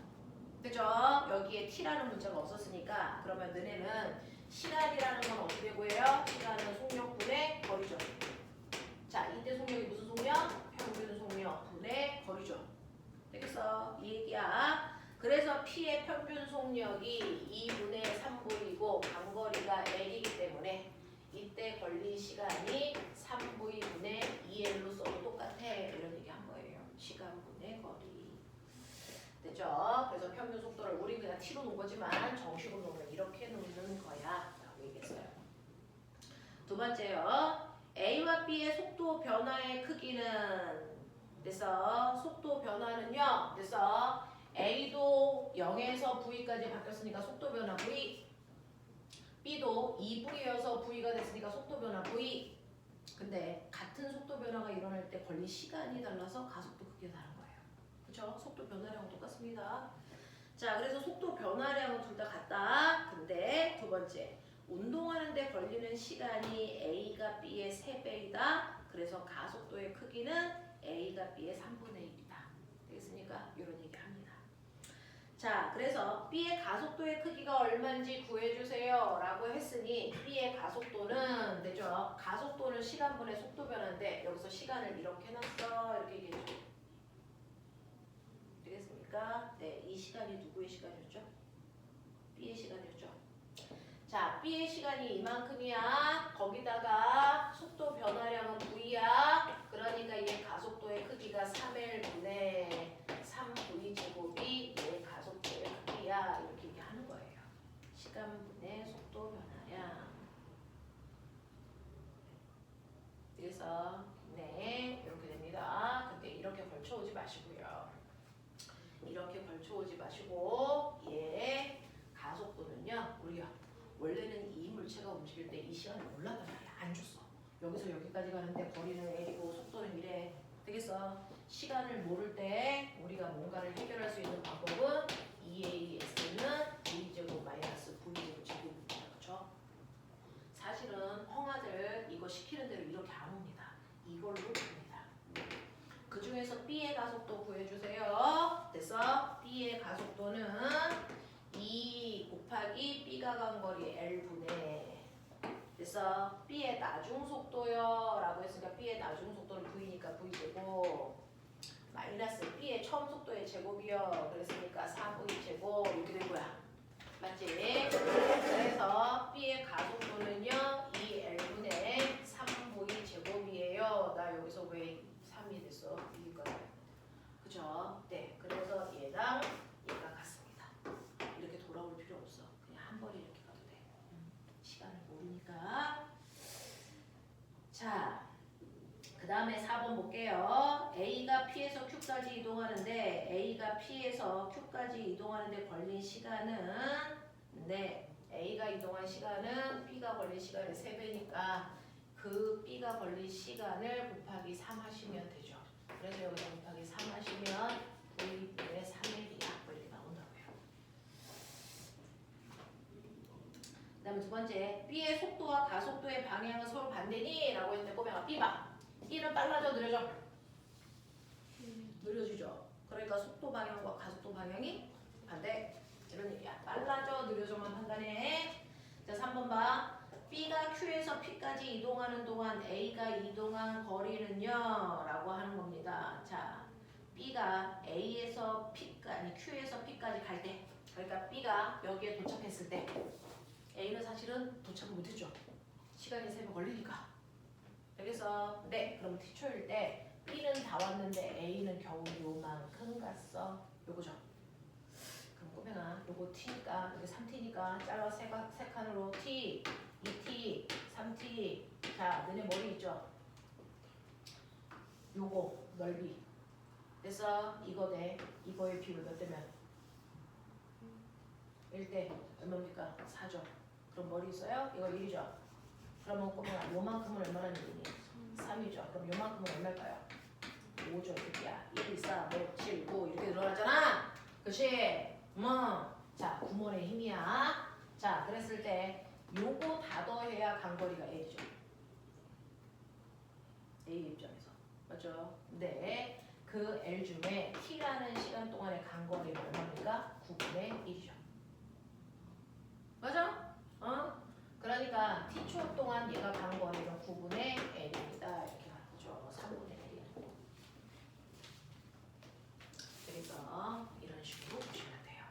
그죠? 여기에 T라는 문자가 없었으니까 그러면 너네는 시간이라는 건 어떻게 구해요? 시간은 속력분의 거리죠. 자, 이때 속력이 무슨 속력? 평균 속력분의 거리죠. 되겠어? 이 얘기야. 그래서 P의 평균 속력이 2분의 3V이고 간거리가 L이기 때문에 이때 걸린 시간이 3V분의 2L로 써도 똑같아. 이런 얘기 한 거예요. 시간분의 거리. 됐죠? 그래서 평균 속도를 우린 그냥 T로 놓은 거지만 정식으로 놓으면 이렇게 놓는 거야. 라고 얘기했어요. 두 번째요. A와 B의 속도 변화의 크기는 그래서 속도 변화는요. 그래서 A도 0에서 V까지 바뀌었으니까 속도 변화 V. B도 2V여서 V가 됐으니까 속도 변화 V. 근데 같은 속도 변화가 일어날 때 걸린 시간이 달라서 가속도 크기가 다른 거예요. 그렇죠? 속도 변화량은 똑같습니다. 자, 그래서 속도 변화량은 둘 다 같다. 근데 두 번째, 운동하는데 걸리는 시간이 A가 B의 3배이다. 그래서 가속도의 크기는 A가 B의 3분의 1이다. 되겠습니까? 이런 얘기 합니다. 자, 그래서 B의 가속도의 크기가 얼마인지 구해주세요 라고 했으니 B의 가속도는 되죠? 가속도는 시간분의 속도 변화인데 여기서 시간을 이렇게 해놨어. 이렇게 얘기해줘. 되겠습니까? 네, 이 시간이 누구의 시간이었죠? B의 시간이었죠. 자, B의 시간이 이만큼이야. 거기다가 속도 변화량은 V야. 그러니까 얘 가속도의 크기가 3L분의 3V 제곱이 얘 가속도의 크기야. 이렇게 얘기하는 거예요. 시간분의 속도 변화량. 그래서 네, 이렇게 됩니다. 근데 이렇게 걸쳐오지 마시고요. 이렇게 걸쳐오지 마시고 얘 가속도는요. 우리가 원래는 이 물체가 움직일 때 이 시간을 몰라단 말이야. 안 줬어. 여기서 여기까지 가는데 거리는 L이고 속도는 이래. 되겠어? 시간을 모를 때 우리가 뭔가를 해결할 수 있는 방법은 EAS는 V제곱 마이너스 V제곱 제곱입니다. 그렇죠? 사실은 형아들 이거 시키는 대로 이렇게 안 옵니다. 이걸로 옵니다. 그 중에서 B의 가속도 구해주세요. 됐어? B의 가속도는 2 곱하기 B가 간 거리 L분의 그래서 B의 나중 속도요 라고 했으니까 B의 나중 속도는 V니까 V제곱 마이너스 B의 처음 속도의 제곱이요 그랬으니까 4V 제곱 이렇게 된 거야. 맞지? 그래서 B의 가속도는요 2L분의 3V 제곱이에요. 나 여기서 왜 3이 됐어? 이유가 그죠? 네, 그래서 얘랑 얘가 같습니다. 이렇게 돌아올 필요 없어. 그냥 한 번에 이렇게 가도 돼. 시간을 모르니까. 자, 그 다음에 4번 볼게요. A가 P에서 Q까지 이동하는데 A가 P에서 Q까지 이동하는데 걸린 시간은 네, A가 이동한 시간은 B가 걸린 시간의 3배니까 그 B가 걸린 시간을 곱하기 3 하시면 되죠. 그래서 여기다 곱하기 3 하시면 V분의 3L이야. 뭐 이렇게 나온다고요. 그 다음에 두 번째, B의 속도와 가속도의 방향은 서로 반대니? 라고 했는데 꼬맹아 B 봐. B는 빨라져 느려져? 느려지죠. 그러니까 속도 방향과 가속도 방향이 빨라져 느려져만 판단해. 자 3번 봐. B가 Q에서 P까지 이동하는 동안 A가 이동한 거리는요 라고 하는 겁니다. 자 B가 A에서 P까지 아니 Q에서 P까지 갈 때 그러니까 B가 여기에 도착했을 때 A는 사실은 도착을 못했죠. 시간이 3배 걸리니까. 여기서 네 그럼 T초일 때 B는 다 왔는데 A는 겨우 요만큼 갔어. 요거죠. 그럼 꼬맹아 요거 T니까 여기 3T니까 잘라 세 칸으로 T, 2T, 3T. 자 너네 머리 있죠? 요거 넓이. 그래서 이거 대 이거의 비율 몇 대면? 1대 얼마입니까? 4죠. 그럼 머리 있어요? 이거 1이죠. 그러면 꼬맹아 요만큼은 얼마나 되니? 3이죠. 그럼 요만큼은 얼마일까요? 5죠. 이렇게야. 1, 2, 4, 5, 7, 9 이렇게 늘어나잖아. 그치? 자 9번의 힘이야. 자 그랬을 때 요거 다 더해야 간거리가 L이죠. A 입장에서. 맞죠? 근데 그 L 중에 T라는 시간 동안의 간거리가 얼마입니까? 9분의 1이죠. 맞아? 그러니까 T초 동안 얘가 간거리는 9분의 L입니다. 이렇게 가죠. 3분의 1이야. 그래서 이런 식으로 보시면 돼요.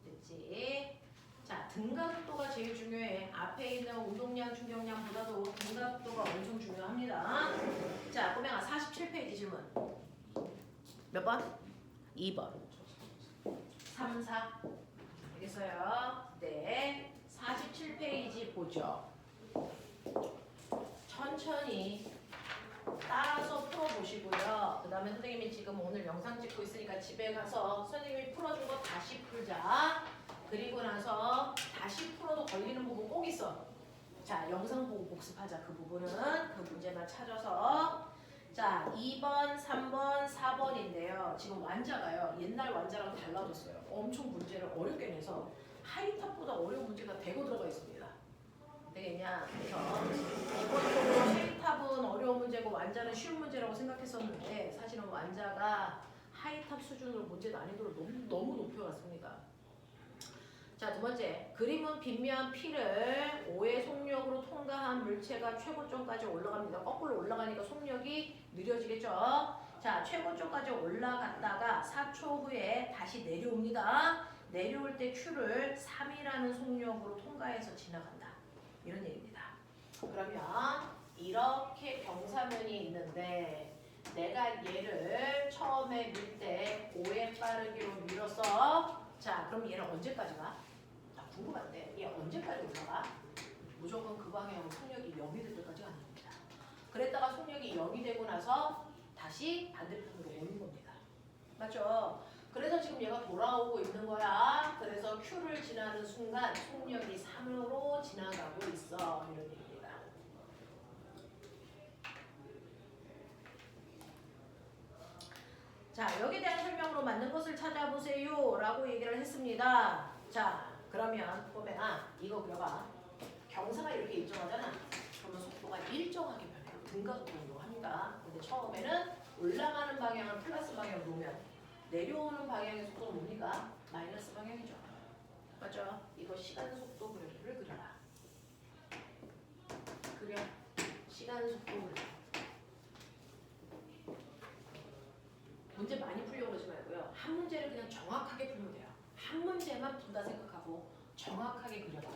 됐지? 자, 등가속도가 제일 중요해. 앞에 있는 운동량, 중경량보다도 등가속도가 엄청 중요합니다. 자, 꼬맹아 47페이지 질문. 몇 번? 2번. 3, 4. 알겠어요? 네. 47페이지 보죠. 천천히 따라서 풀어보시고요. 그 다음에 선생님이 지금 오늘 영상 찍고 있으니까 집에 가서 선생님이 풀어준 거 다시 풀자. 그리고 나서 다시 풀어도 걸리는 부분 꼭 있어. 자, 영상 보고 복습하자. 그 부분은 그 문제만 찾아서. 자, 2번, 3번, 4번인데요. 지금 완자가요. 옛날 완자랑 달라졌어요. 엄청 문제를 어렵게 내서 하이탑보다 어려운 문제가 대거 들어가 있습니다. 되겠냐? 그래서 기본적으로 하이탑은 어려운 문제고 완자는 쉬운 문제라고 생각했었는데 사실은 완자가 하이탑 수준으로 문제 난이도를 너무 높여갔습니다. 자, 두 번째. 그림은 빗면 P를 5의 속력으로 통과한 물체가 최고점까지 올라갑니다. 거꾸로 올라가니까 속력이 느려지겠죠? 자, 최고점까지 올라갔다가 4초 후에 다시 내려옵니다. 내려올 때 Q를 3이라는 속력으로 통과해서 지나간다. 이런 얘기입니다. 그러면 이렇게 경사면이 있는데 내가 얘를 처음에 밀 때 5의 빠르기로 밀어서 자, 그럼 얘는 언제까지 가? 나 궁금한데 얘 언제까지 올라가? 무조건 그 방향으로 속력이 0이 될 때까지 가는 겁니다. 그랬다가 속력이 0이 되고 나서 다시 반대편으로 오는 겁니다. 맞죠? 그래서 지금 얘가 돌아오고 있는 거야. 그래서 Q를 지나는 순간 속력이 3으로 지나가고 있어. 이런 얘기입니다. 자, 여기에 대한 설명으로 맞는 것을 찾아보세요 라고 얘기를 했습니다. 자, 그러면 보면 이거 그려봐. 경사가 이렇게 일정하잖아. 그러면 속도가 일정하게 변해요. 등가속도로 합니다. 근데 처음에는 올라가는 방향을 플러스 방향으로 놓으면 내려오는 방향의 속도는 뭡니까? 마이너스 방향이죠. 맞죠? 이거 시간 속도 그래프를 그려라. 그려. 시간 속도 그래프. 문제 많이 풀려고 그러지 말고요. 한 문제를 그냥 정확하게 풀면 돼요. 한 문제만 푼다 생각하고 정확하게 그려봐.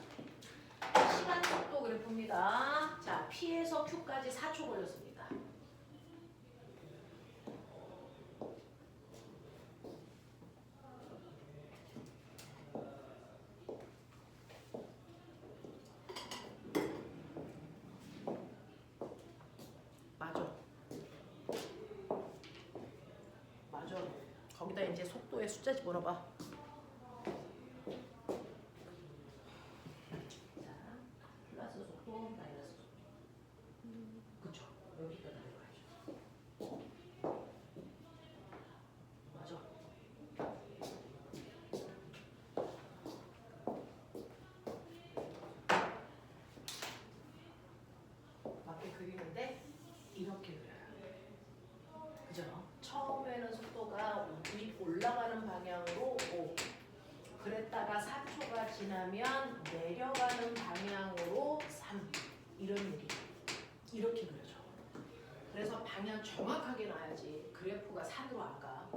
시간 속도 그래프입니다. 자, P에서 Q까지 4초 걸렸습니다. 맞아. 거기다 이제 속도의 숫자 집어넣어봐. 자, 플러스 속도, 마이너스 속도. 그쵸? 여기가 나와야죠. 맞아. 맞게 그리는데 이렇게 그려요. 그죠? 처음에는 속도가 올라가는 방향으로 5. 그랬다가 4초가 지나면 내려가는 방향으로 3. 이런 얘기. 이렇게 그려져. 그래서 방향 정확하게 놔야지 그래프가 산으로 안 가.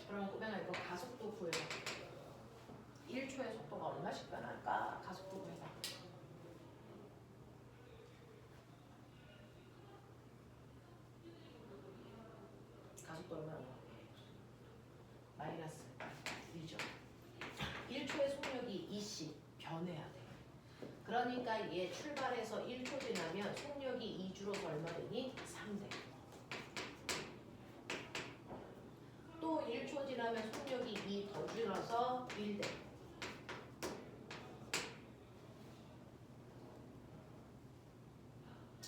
그럼 꼬맹아 이거 가속도 구해요. 1초의 속도가 얼마씩 변할까? 가속도 구해봐. 가속도 얼마나? 마이너스 2죠. 1초의 속력이 2씩 변해야 돼. 그러니까 얘 출발해서 1초 지나면 속력이 2주로서 얼마 되니? 3대. 또 1초 지나면 속력이 2 더 줄어서 1대.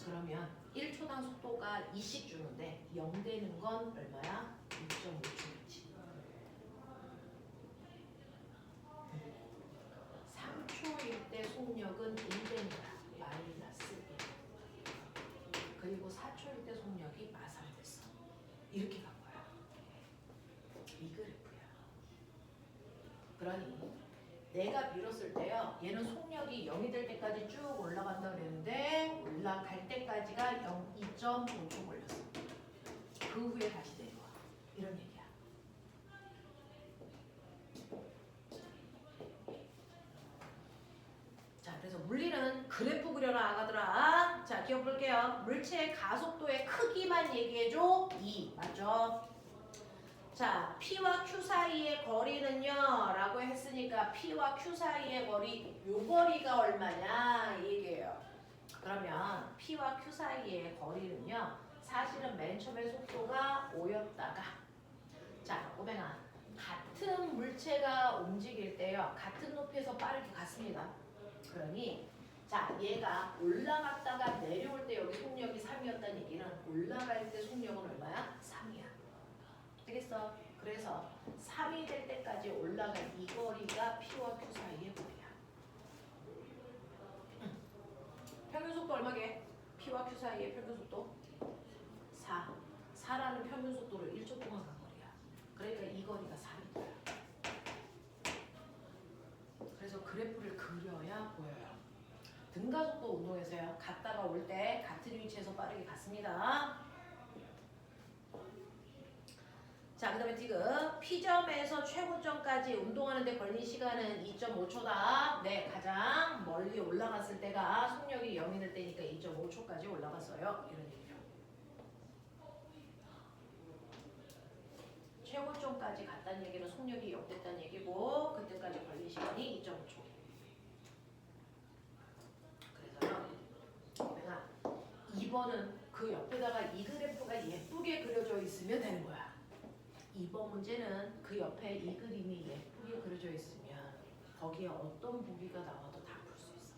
그러면 1초당 속도가 2씩 주는데 0 되는 건 얼마야? 6.5초겠지. 3초일 때 속력은 1됩니다. 마이너스 1. 그리고 4초일 때 속력이 마삼 됐어. 이렇게 간 거야. 이 그래프야. 그러니 내가 밀었을 때요. 얘는 속력이 0이 될 때까지 쭉 올라간다 그랬는데 올라갈 때까지가 2.5초 걸렸어. 그 후에 다시 내려와. 이런 얘기야. 자, 그래서 물리는 그래프 그려라 아가들아. 자, 기억 볼게요. 물체의 가속도의 크기만 얘기해줘. 2. 맞죠? 자, P와 Q 사이의 거리는요 라고 했으니까 P와 Q 사이의 거리, 요 거리가 얼마냐 이 얘기예요. 그러면 P와 Q 사이의 거리는요 사실은 맨 처음에 속도가 5였다가 자, 꼬맹아 같은 물체가 움직일 때요 같은 높이에서 빠르게 갔습니다. 그러니 자, 얘가 올라갔다가 내려올 때 여기 속력이 3이었다는 얘기는 올라갈 때 속력은 얼마야? 3이야. 되겠어? 그래서 3이 될 때까지 올라간 이 거리가 P와 Q 사이의 거리야. 평균 속도 얼마게? P와 Q 사이의 평균 속도? 4. 4라는 평균 속도를 1초 동안 간 거리야. 그러니까 이 거리가 3인 거야. 그래서 그래프를 그려야 보여요. 등가속도 운동에서요. 갔다가 올 때 같은 위치에서 빠르게 갔습니다. 자, 그 다음에 지금 P점에서 최고점까지 운동하는데 걸린 시간은 2.5초다. 네, 가장 멀리 올라갔을 때가 속력이 0이 될 때니까 2.5초까지 올라갔어요. 이런 얘기죠. 최고점까지 갔다는 얘기는 속력이 0 됐다는 얘기고 그때까지 걸린 시간이 2.5초. 그래서요. 내가 2번은 그 옆에다가 이 그래프가 예쁘게 그려져 있으면 되는 거야. 2번 문제는 그 옆에 이 그림이 예쁘게 그려져 있으면 거기에 어떤 보기가 나와도 다 풀 수 있어.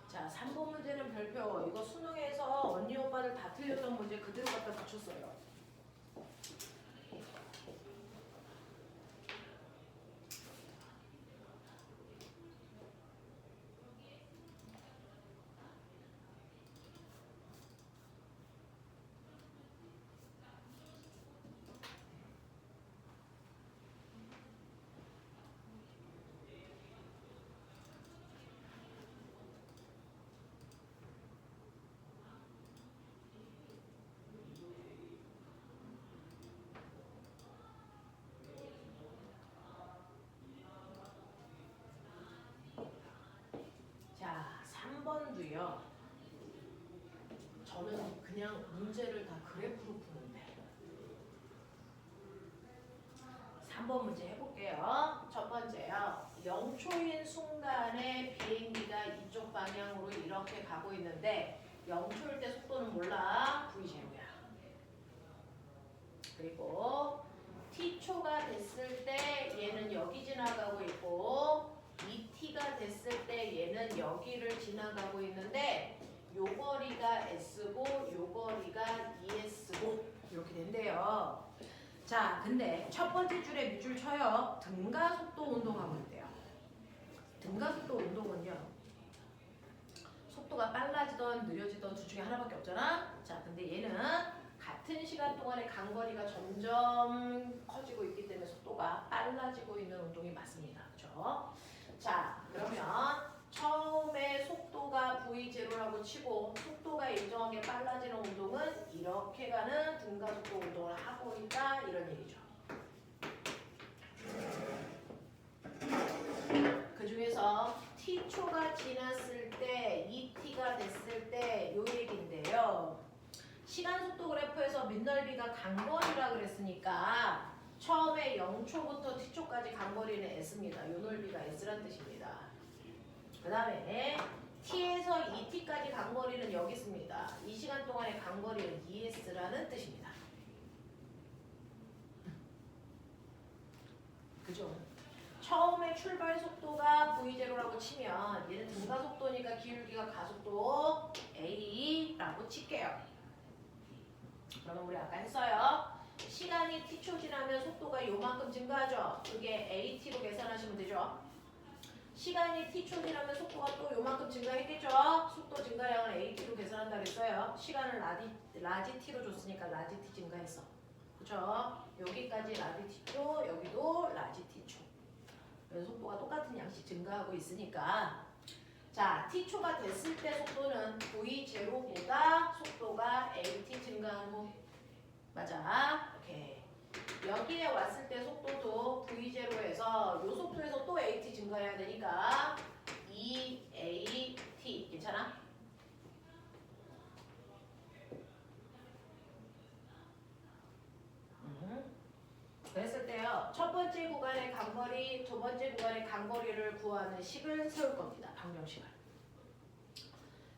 자, 3번 문제는 별표. 이거 수능에서 언니 오빠들 다 틀렸던 문제 그대로 갖다 붙였어요. 자, 3번도요. 저는 그냥 문제를 다 그래프로 푸는데 3번 3번 문제 해볼게요. 첫 번째요. 0초인 순간에 비행기가 이쪽 방향으로 이렇게 가고 있는데 0초일 때 속도는 몰라. V0야. 그리고 t초가 됐을 때 얘는 여기 지나가고 있고 2t가 됐을 때 얘는 여기를 지나가고 있는데 요 거리가 s고 요 거리가 es고 이렇게 된대요. 자, 근데 첫 번째 줄에 밑줄 쳐요. 등가속도 운동하고 있대요. 등가속도 운동은요. 속도가 빨라지던 느려지던 둘 중에 하나밖에 없잖아. 자, 근데 얘는 같은 시간 동안에 간거리가 점점 커지고 있기 때문에 속도가 빨라지고 있는 운동이 맞습니다. 그렇죠? 자, 그러면 처음에 속도가 V0라고 치고 속도가 일정하게 빨라지는 운동은 이렇게 가는 등가속도 운동을 하고 있다 이런 얘기죠. 그 중에서 t초가 지났을 때 2t가 됐을 때 요 얘기인데요. 시간 속도 그래프에서 밑넓이가 간거리라 그랬으니까 처음에 0초부터 t초까지 간거리는 s입니다. 요 넓이가 s란 뜻입니다. 그 다음에 t에서 2t까지 간거리는 여기 있습니다. 이 시간 동안의 간거리는 es라는 뜻입니다. 그죠? 처음에 출발 속도가 v0라고 치면 얘는 등가속도니까 기울기가 가속도 a라고 칠게요. 그러면 우리 아까 했어요. 시간이 t초 지나면 속도가 요만큼 증가하죠. 그게 at로 계산하시면 되죠. 시간이 t초 지나면 속도가 또 요만큼 증가했겠죠. 속도 증가량을 at로 계산한다 그랬어요. 시간을 라지 t로 줬으니까 라지 t 증가했어. 그쵸? 여기까지 라지 t초, 여기도 라지 t초. 그래서 속도가 똑같은 양씩 증가하고 있으니까 자, t초가 됐을 때 속도는 v0보다 속도가 at 증가한 후 맞아. 오케이. 여기에 왔을 때 속도도 v0에서 요 속도에서 또 at 증가해야 되니까 2at 괜찮아? 그랬을 때요. 첫 번째 구간의 간거리, 두 번째 구간의 간거리를 구하는 식을 세울 겁니다. 방정식을.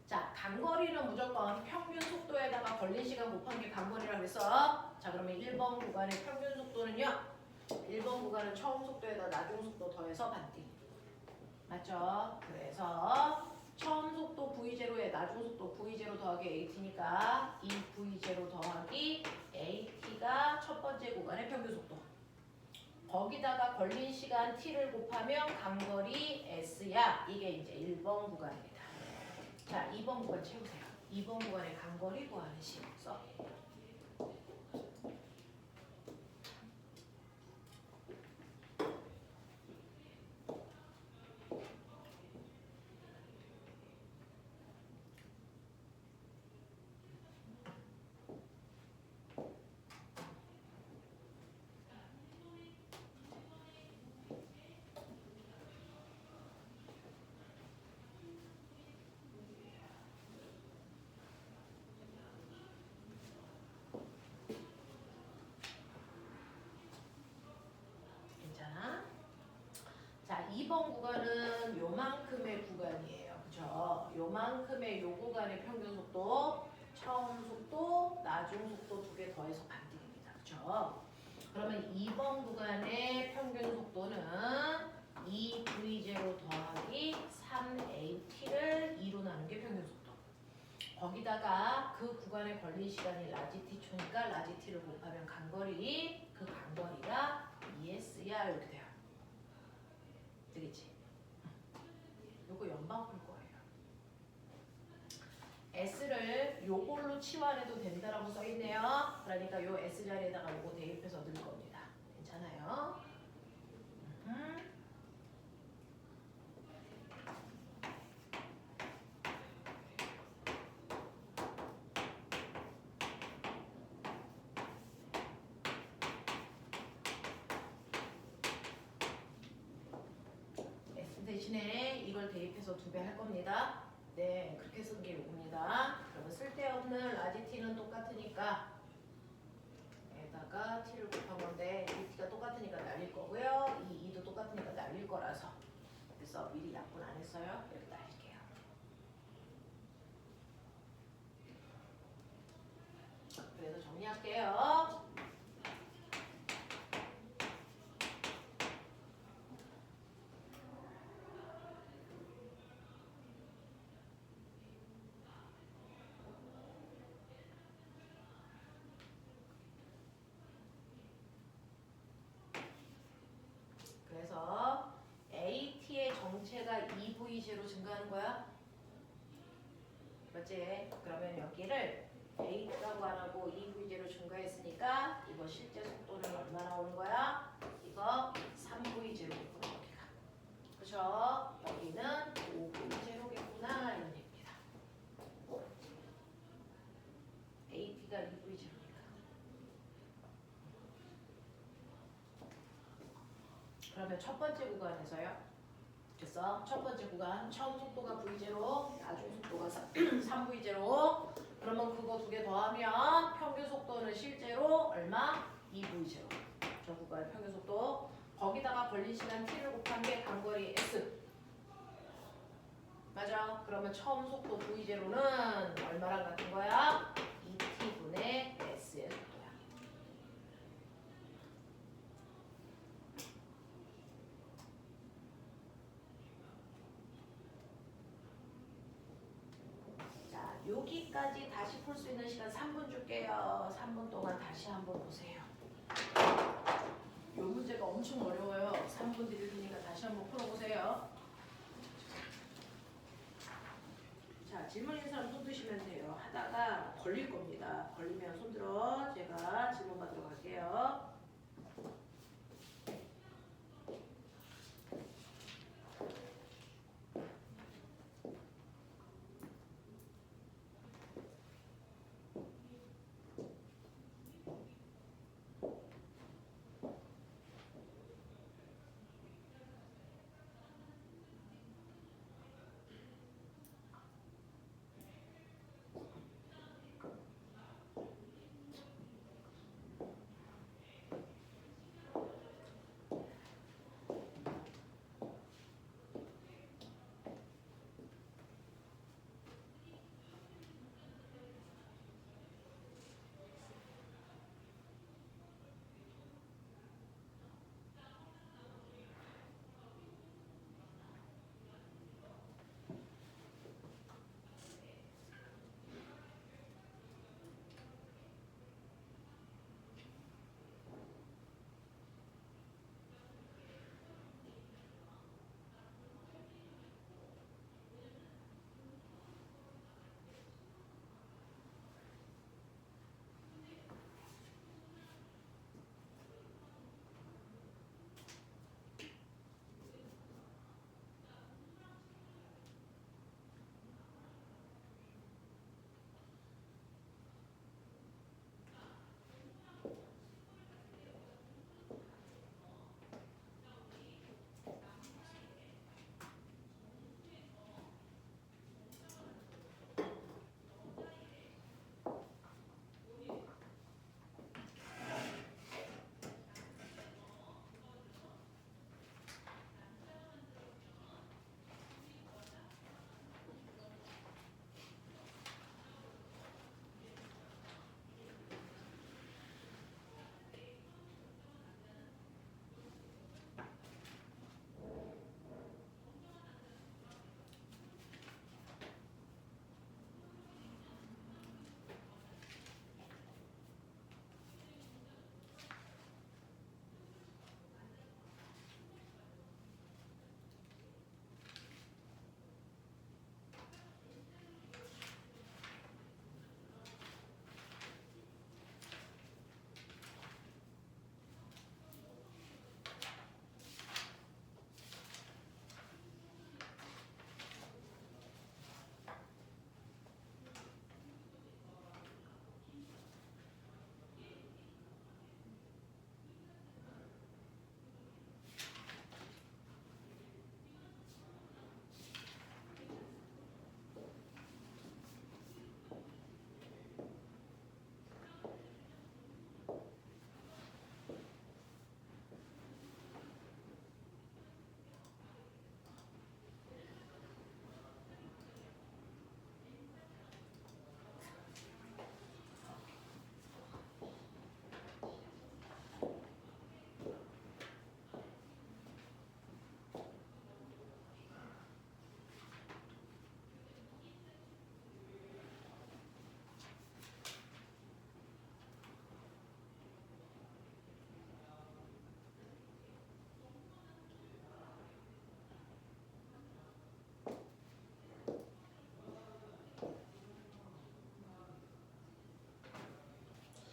자, 간거리는 무조건 평균 속도에다가 걸린 시간 곱한 게 간거리라고 그랬어. 자, 그러면 1번 구간의 평균 속도는요. 1번 구간은 처음 속도에다 나중 속도 더해서 반띵. 맞죠? 그래서 처음 속도 v0에 나중 속도 v0 더하기 at니까 이 v0 더하기 at가 첫 번째 구간의 평균 속도. 거기다가 걸린 시간 t를 곱하면 간거리 s야. 이게 이제 1번 구간입니다. 자, 2번 구간 채우세요. 2번 구간의 간거리 구하는 식 써. 괜찮아? 자, 2번 구간은 요만큼의 구간이에요. 그죠? 요만큼의 요 구간의 평균 속도, 처음 속도, 나중 속도 두 개 더해서 반띵입니다. 그죠? 그러면 2번 구간의 평균 속도는 2v0 더하기 3at를 2로 나눈 게 평균 속도. 거기다가 그 구간에 걸린 시간이 라지 t초니까 라지 t를 곱하면 간거리, 그 간거리가 es야 이렇게 돼요. 되겠지? 요거 연방 풀 거예요. s를 요걸로 치환해도 된다라고 써있네요. 그러니까 요 s 자리에다가 요거 대입해서 넣을 겁니다. 괜찮아요? s 대신에 이걸 대입해서 2배 할 겁니다. 네, 그렇게 쓴 게 요겁니다. 그러면 쓸데없는 라지 t는 똑같으니까 여기다가 아까 t를 곱한 건데 이 t가 똑같으니까 날릴 거고요. 이 2도 똑같으니까 날릴 거라서 그래서 미리 약분 안 했어요. 이렇게 날릴게요. 그래서 정리할게요. 그래서 AT의 정체가 2V제로 증가하는 거야. 맞지? 그러면 여기를 AT라고 안 하고 2V제로 증가했으니까 이거 실제 속도는 얼마 나오는 거야? 이거 3V제로 겠구나 여기가. 그쵸? 여기는 5V제로겠구나 이런 얘기입니다. AT가 2V제로니까. 그러면 첫 번째 구간에서요. 됐어? 첫 번째 구간 처음 속도가 V제로, 나중 속도가 3V제로. 그러면 그거 두 개 더하면 평균 속도는 실제로 얼마? 2V제로. 저 구간의 평균 속도. 거기다가 걸린 시간 t를 곱한 게 단거리 s. 맞아? 그러면 처음 속도 V제로는 얼마랑 같은 거야? 2t분의 s의 속도야. 자, 여기까지 다시 풀 수 있는 시간 3분 줄게요. 3분 동안 다시 한번 보세요. 이 문제가 엄청 어려워요. 3분 드릴 테니까 다시 한번 풀어보세요. 자, 질문 있는 사람 손 드시면 돼요. 하다가 걸릴 겁니다. 걸리면 손 들어. 제가 질문 받으러 갈게요.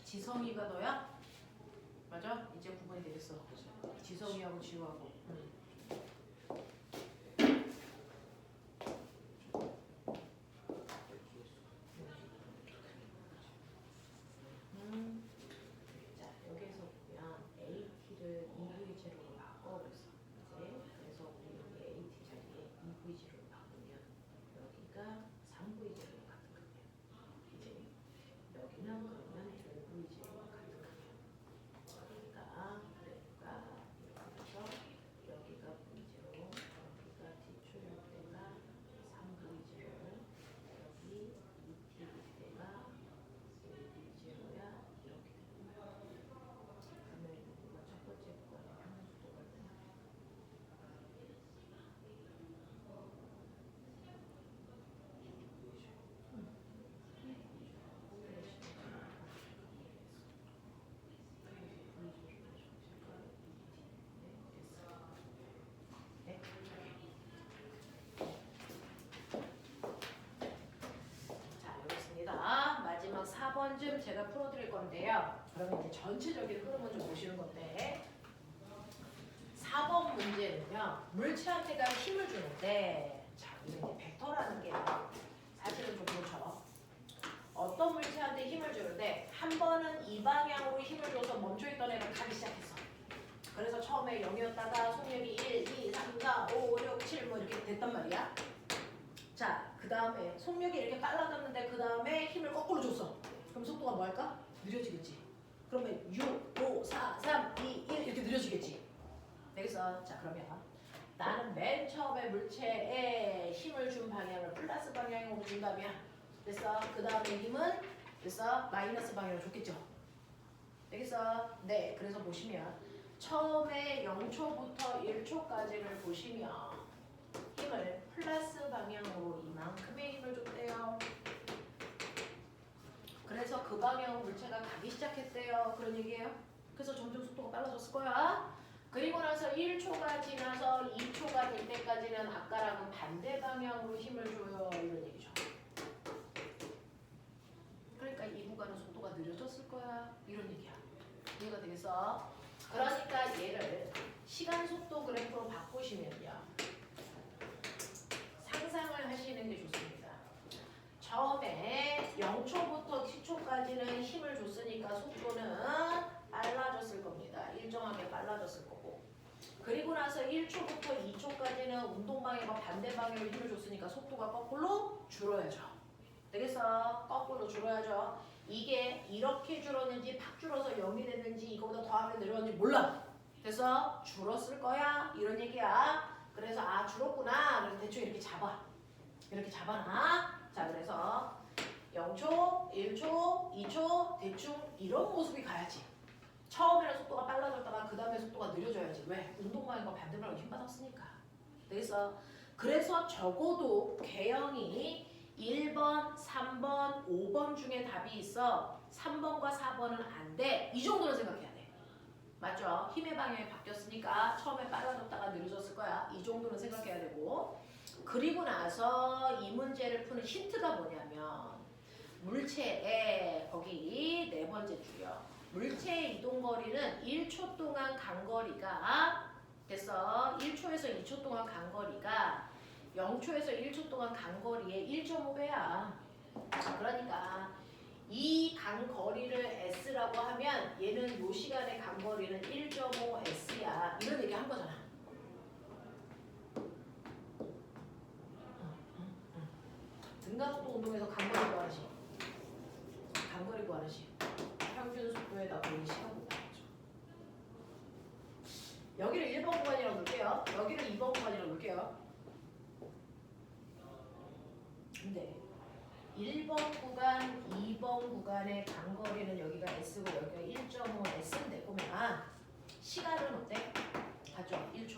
지성이가 너야? 맞아? 이제 구분이 되겠어. 지성이하고 지우하고. 자, 여기에서 보면 AT를 EV제로로 바꿔버렸어. 이제 그래서 우리 여기 AT 자리에 EV제로로 바꾸면 여기가 3V제로로 같은 거예요. 이제 여기는 그러면 5V제로가 같은 거예요. 여기가 이렇게 해서 여기가 V제로, 여기가 T초일 때가 3V제로, 여기 ET일 때가 5V제로야. 이렇게 되는 거야. 그러면 이거가 첫 번째 구간의 평균속도가 얼마냐? 네? 자, 여기 있습니다. 마지막 4번쯤 제가 풀어드릴 건데요. 그러면 이제 전체적인 흐름을 좀 보시는 건데 4번 문제는요. 물체한테가 힘을 주는데 자, 이게 벡터라는 게 사실은 좀 그렇죠. 어떤 물체한테 힘을 주는데 한 번은 이 방향으로 힘을 줘서 멈춰있던 애가 가기 시작했어. 그래서 처음에 0이었다가 속력이 1, 2, 3, 4, 5, 6, 7 뭐 이렇게 됐단 말이야. 자, 그 다음에 속력이 이렇게 빨라졌는데 그 다음에 힘을 거꾸로 줬어. 그럼 속도가 뭐 할까? 느려지겠지. 그러면 6, 5, 4, 3, 2, 1 이렇게 느려지겠지. 되겠어? 자, 그러면 나는 맨 처음에 물체에 힘을 준 방향을 플러스 방향으로 준다면 됐어? 그 다음에 힘은 됐어? 마이너스 방향으로 줬겠죠? 되겠어? 네, 그래서 보시면 처음에 0초부터 1초까지를 보시면 힘을 플러스 방향으로 이만큼의 힘을 줬대요. 그래서 그 방향으로 물체가 가기 시작했대요. 그런 얘기예요. 그래서 점점 속도가 빨라졌을 거야. 그리고 나서 1초가 지나서 2초가 될 때까지는 아까랑은 반대 방향으로 힘을 줘요. 이런 얘기죠. 그러니까 이 구간은 속도가 느려졌을 거야. 이런 얘기야. 이해가 되겠어? 그러니까 얘를 시간 속도 그래프로 바꾸시면요. 상상을 하시는 게 좋습니다. 처음에 0초부터 t초까지는 힘을 줬으니까 속도는 빨라졌을 겁니다. 일정하게 빨라졌을 거고. 그리고 나서 1초부터 2초까지는 운동 방향과 반대 방향으로 힘을 줬으니까 속도가 거꾸로 줄어야죠. 되겠어? 거꾸로 줄어야죠. 이게 이렇게 줄었는지 팍 줄어서 0이 됐는지 이거보다 더하면 내려왔는지 몰라. 그래서 줄었을 거야. 이런 얘기야. 그래서 아 줄었구나. 그래서 대충 이렇게 잡아. 이렇게 잡아놔. 자, 그래서 0초, 1초, 2초 대충 이런 모습이 가야지. 처음에는 속도가 빨라졌다가 그 다음에 속도가 느려져야지. 왜? 운동 방향과 반대 방향으로 힘 받았으니까. 되겠어? 그래서 적어도 개형이 1번, 3번, 5번 중에 답이 있어. 3번과 4번은 안 돼. 이 정도는 생각해야 돼. 맞죠? 힘의 방향이 바뀌었으니까 처음에 빨라졌다가 느려졌을 거야. 이 정도는 생각해야 되고. 그리고 나서 이 문제를 푸는 힌트가 뭐냐면 물체의 거기 네 번째 줄이요. 물체의 이동거리는 1초 동안 간 거리가 됐어. 1초에서 2초 동안 간 거리가 0초에서 1초 동안 간 거리의 1.5배야. 그러니까 이 간 거리를 S라고 하면 얘는 요 시간에 간 거리는 1.5S야. 이런 얘기 한 거잖아. 등가속도 운동에서 간거리 구하듯이 간거리 구하듯이 평균 속도에다 보이는 시간 곱하죠. 여기를 1번 구간이라고 놓을게요. 여기를 2번 구간이라고 놓을게요. 근데 1번 구간, 2번 구간의 간거리는 여기가 S고 여기가 1.5S인데 보면 시간은 어때? 같죠? 1초.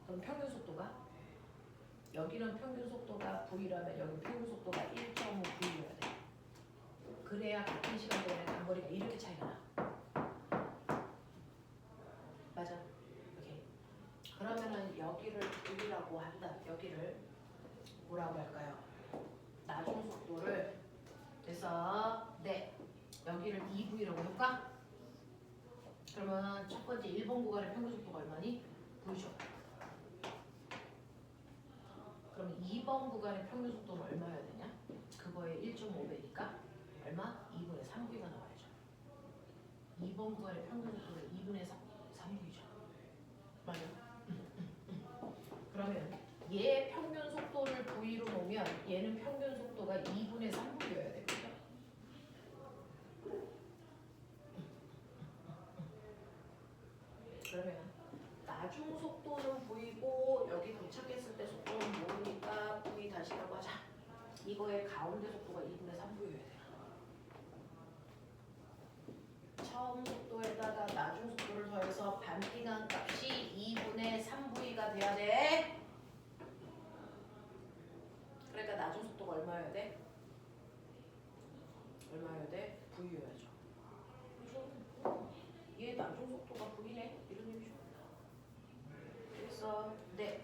그럼 평균 속도가? 여기는 평균 속도가 V라면 여기 평균 속도가 1.5V여야 돼. 그래야 같은 시간 동안에 간거리가 이렇게 차이가 나. 맞아. 오케이. 그러면은 여기를 V라고 한다. 여기를 뭐라고 할까요? 나중 속도를 그래서 네 여기를 2V라고 해볼까? 그러면 첫 번째 1번 구간의 평균 속도가 얼마니? V죠. 그럼 2번 구간의 평균 속도는 얼마여야 되냐? 그거의 1.5배니까 얼마? 2분의 3V가 나와야죠. 2번 구간의 평균 속도가 2분의 3V죠. 맞아? 그러면 얘 평균 속도를 V로 놓으면 얘는 평균 속도가 2분의 3V여야 되거든요. 그러면 나중 속도는 V고 여기 도착했을 때 속도는 모르니까 V 다시라고 하자. 이거의 가운데 속도가 2분의 3V여야 돼. 처음 속도에다가 나중 속도를 더해서 반띵한 값이 2분의 3V가 돼야 돼. 그러니까 나중 속도가 얼마여야 돼? 얼마여야 돼? V여야죠. 그죠? 얘 나중 속도가 V네? 이런 얘기죠.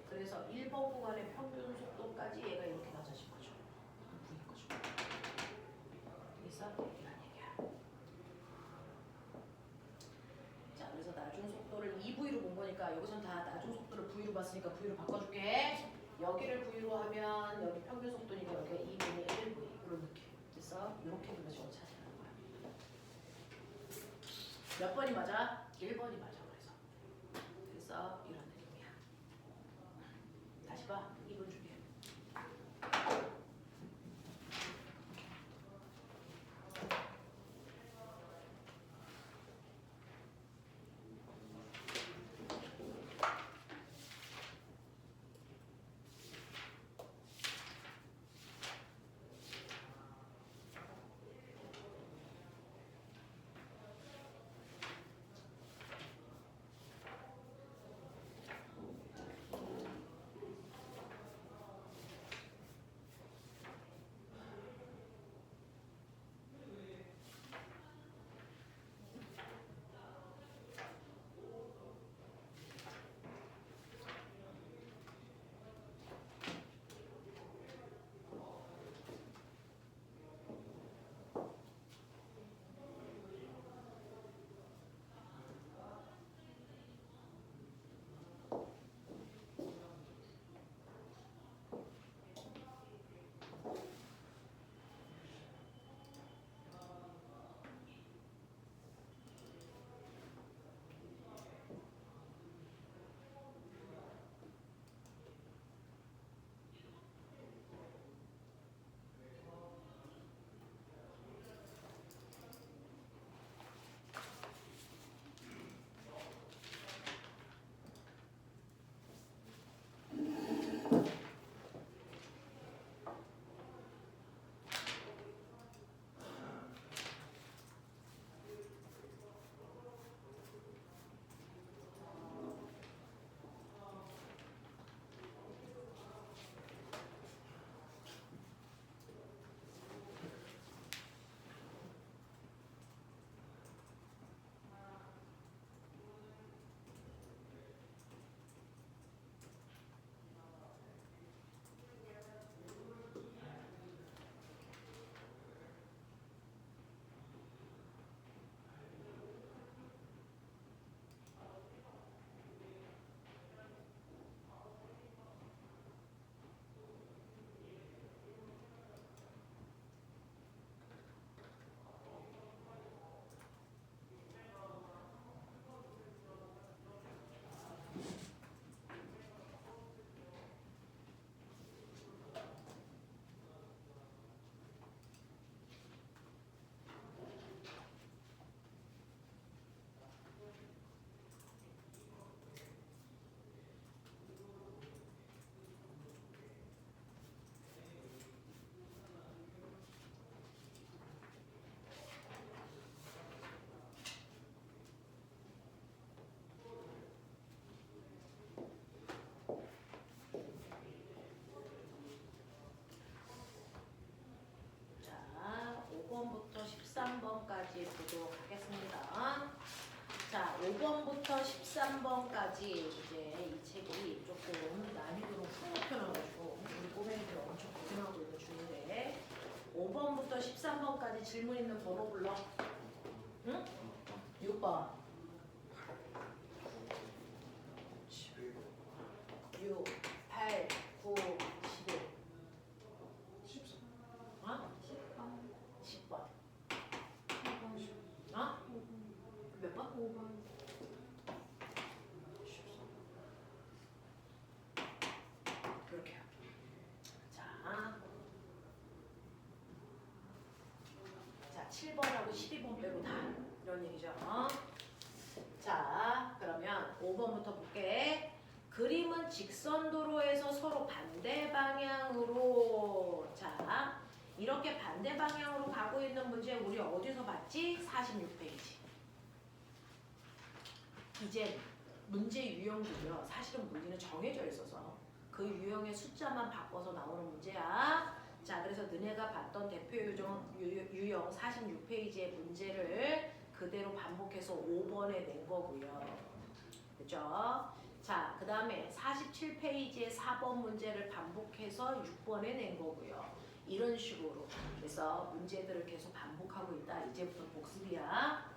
그래서 1번 구간의 평균 속도까지 얘가 이렇게 낮아진 거죠. V인 거죠. 그래서 이런 얘기야. 자, 그래서 나중 속도를 2V로 본 거니까 여기선 다 나중 속도를 V로 봤으니까 V로 바꿔줄게. 여기를 V로 하면 여기 평균 속도니까 여기가 2분의 1V 이런 느낌. 그래서 이렇게 그려서 찾으라는 거야. 몇 번이 맞아? 1번이 맞아. 그래서 이런 느낌이야. 다시 봐. 2번 줄게. 보도록 하겠습니다. 자, 5번부터 13번까지 이제 이 책이 조금 난이도로 큰 편이어가지고 우리 꼬맹이들 엄청 고생하고 있는 중인데 5번부터 13번까지 질문 있는 번호 불러. 응? 6번. 6, 8, 9, 11. 14. 어? 10번. 10번. 5번. 어? 5번. 몇 번? 5번. 이렇게요. 자, 7번하고 12번 빼고 다 이런 얘기죠. 자, 그러면 5번부터 볼게. 그림은 직선 도로에서 서로 반대 방향으로. 자, 이렇게 반대 방향으로 가고 있는 문제 우리 어디서 봤지? 46페이지. 이제 문제 유형도요. 사실은 문제는 정해져 있어서 그 유형의 숫자만 바꿔서 나오는 문제야. 자, 그래서 너네가 봤던 대표 유형 46페이지의 문제를 그대로 반복해서 5번에 낸 거고요. 그죠? 자, 그 다음에 47페이지의 4번 문제를 반복해서 6번에 낸 거고요. 이런 식으로 그래서 문제들을 계속 반복하고 있다. 이제부터 복습이야.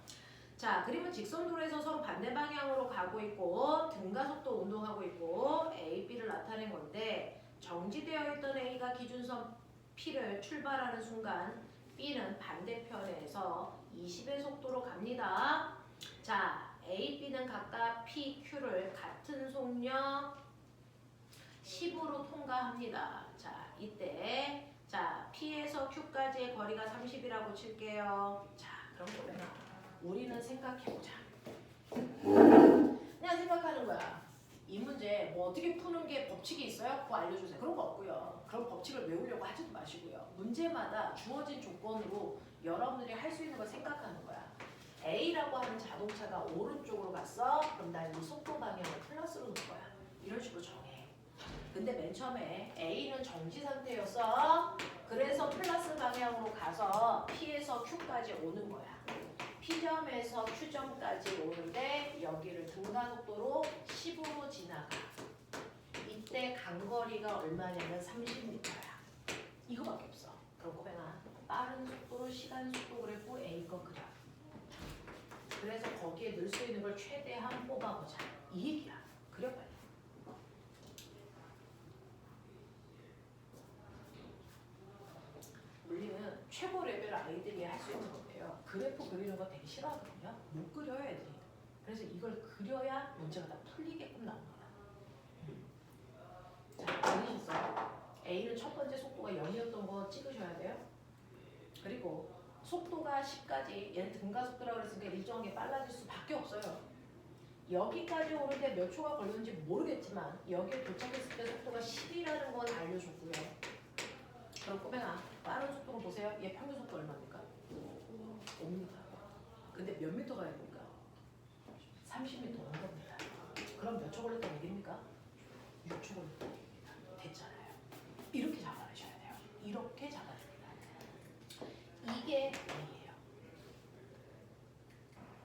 자, 그림은 직선도로에서 서로 반대 방향으로 가고 있고 등가속도 운동하고 있고 A, B를 나타낸 건데 정지되어 있던 A가 기준선 P를 출발하는 순간 B는 반대편에서 20의 속도로 갑니다. 자, A, B는 각각 P, Q를 같은 속력 10으로 통과합니다. 자, 이때 자, P에서 Q까지의 거리가 30이라고 칠게요. 자, 그럼 보면 우리는 생각해보자. 그냥 생각하는 거야. 이 문제 뭐 어떻게 푸는 게 법칙이 있어요? 그거 알려주세요. 그런 거 없고요. 그런 법칙을 외우려고 하지도 마시고요. 문제마다 주어진 조건으로 여러분들이 할 수 있는 걸 생각하는 거야. A라고 하는 자동차가 오른쪽으로 갔어. 그럼 난 이 속도 방향을 플러스로 놓을 거야. 이런 식으로 정해. 근데 맨 처음에 A는 정지 상태였어. 그래서 플러스 방향으로 가서 P에서 Q까지 오는 거야. P점에서 Q점까지 오는데 여기를 등가속도로 10으로 지나가. 이때 간거리가 얼마냐면 30m야. 이거밖에 없어. 그럼 꼬맹아, 빠른 속도로 시간 속도 그래프 A 거 그려. 그래서 거기에 넣을 수 있는 걸 최대한 뽑아보자. 이 얘기야. 그려 빨리. 물리는 최고 레벨 아이들이 할 수 있는 건데요. 그래프 그리는 거 되게 싫어하거든요. 못 그려요, 애들이. 그래서 이걸 그려야 문제가 다 풀리게끔 나옵니다. 자, 그리셨어요? A는 첫 번째 속도가 0이었던 거 찍으셔야 돼요. 그리고 속도가 10까지, 얘는 등가속도라고 그랬으니까 일정한 게 빨라질 수밖에 없어요. 여기까지 오는데 몇 초가 걸렸는지 모르겠지만 여기에 도착했을 때 속도가 10이라는 건 알려줬고요. 그럼 꼬맹아, 빠른 속도로 보세요. 얘 평균 속도 얼마입니까? 5m. 근데 몇 미터 가야 됩니까? 30m 온 겁니다. 그럼 몇 초 걸렸다는 얘기입니까? 6초 걸렸다는 얘기입니다. 됐잖아요. 이렇게 잡아내셔야 돼요. 이렇게 잡아냅니다. 이게 A예요.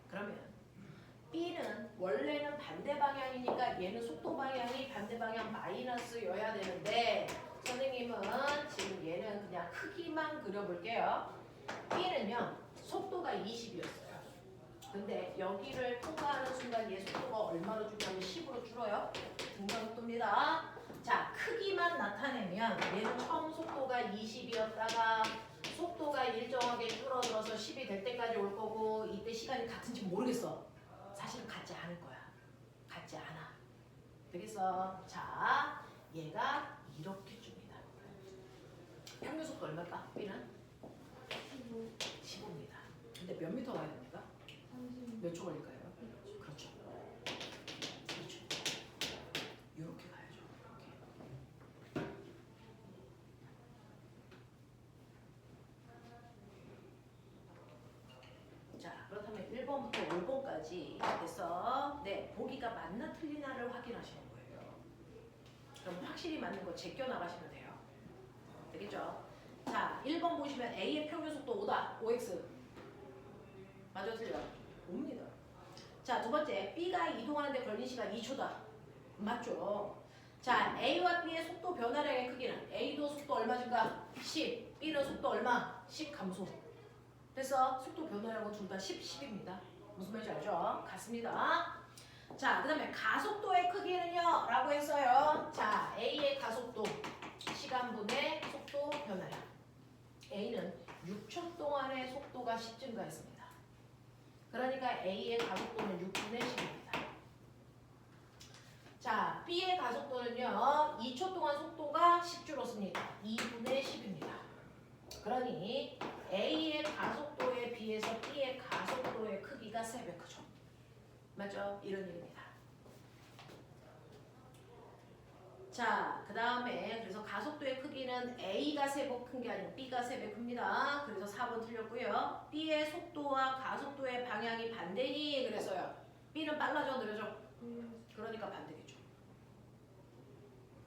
그러면 B는 원래는 반대 방향이니까 얘는 속도 방향이 반대 방향 마이너스여야 되는데 선생님은 지금 얘는 그냥 크기만 그려볼게요. B는요 속도가 20이었어요. 근데 여기를 통과하는 순간 얘 속도가 얼마로 줄냐면 10으로 줄어요. 등가속도입니다. 자, 크기만 나타내면 얘는 처음 속도가 20이었다가 속도가 일정하게 줄어들어서 10이 될 때까지 올 거고 이때 시간이 같은지 모르겠어. 사실은 같지 않을 거야. 같지 않아. 되겠어? 자, 얘가 이렇게 줍니다. 평균 속도 얼마일까? B는? 15입니다. 근데 몇 미터 가야 됩니까? 30. 몇 초 걸릴까요? 그렇죠. 그렇죠. 이렇게 가야죠. 이렇게. 자, 그렇다면 1번부터 5번까지 해서 네, 보기가 맞나 틀리나를 확인하시는 거예요. 그럼 확실히 맞는 거 제껴 나가시면 돼요. 되겠죠? 자, 1번 보시면 A의 평균 속도 5다. 5x. 맞아, 틀려? 5입니다. 자, 두 번째, B가 이동하는데 걸린 시간 2초다. 맞죠? 자, A와 B의 속도 변화량의 크기는 A도 속도 얼마 증가? 10. B는 속도 얼마? 10 감소. 그래서 속도 변화량은 둘 다 10, 10입니다. 무슨 말인지 알죠? 같습니다. 자, 그 다음에 가속도의 크기는요? 라고 했어요. 자, A의 가속도, 시간분의 속도 변화량. A는 6초 동안의 속도가 10 증가했습니다. 그러니까 A의 가속도는 6분의 10입니다. 자, B의 가속도는요, 2초 동안 속도가 10 줄었으니까 2분의 10입니다. 그러니 A의 가속도에 비해서 B의 가속도의 크기가 3배 크죠. 맞죠? 이런 얘기입니다. 자, 그 다음에 그래서 가속도의 크기는 A가 3배 큰 게 아니고 B가 3배 큽니다. 그래서 4번 틀렸고요. B의 속도와 가속도의 방향이 반대니 그래서요. B는 빨라져 느려져? 그러니까 반대겠죠.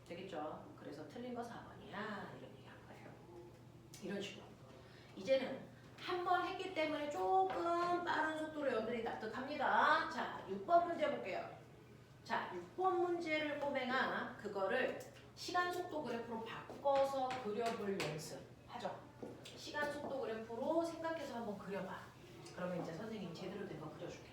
되겠죠? 그래서 틀린 거 4번이야. 이런 얘기 한 거예요. 이런 식으로. 이제는 한 번 했기 때문에 조금 빠른 속도로 여러분들이 납득합니다. 자, 6번 문제 볼게요. 자, 6번 문제를 꼬맹아 그거를 시간 속도 그래프로 바꿔서 그려볼 연습하죠. 시간 속도 그래프로 생각해서 한번 그려봐. 그러면 이제 선생님이 제대로 된 거 그려줄게.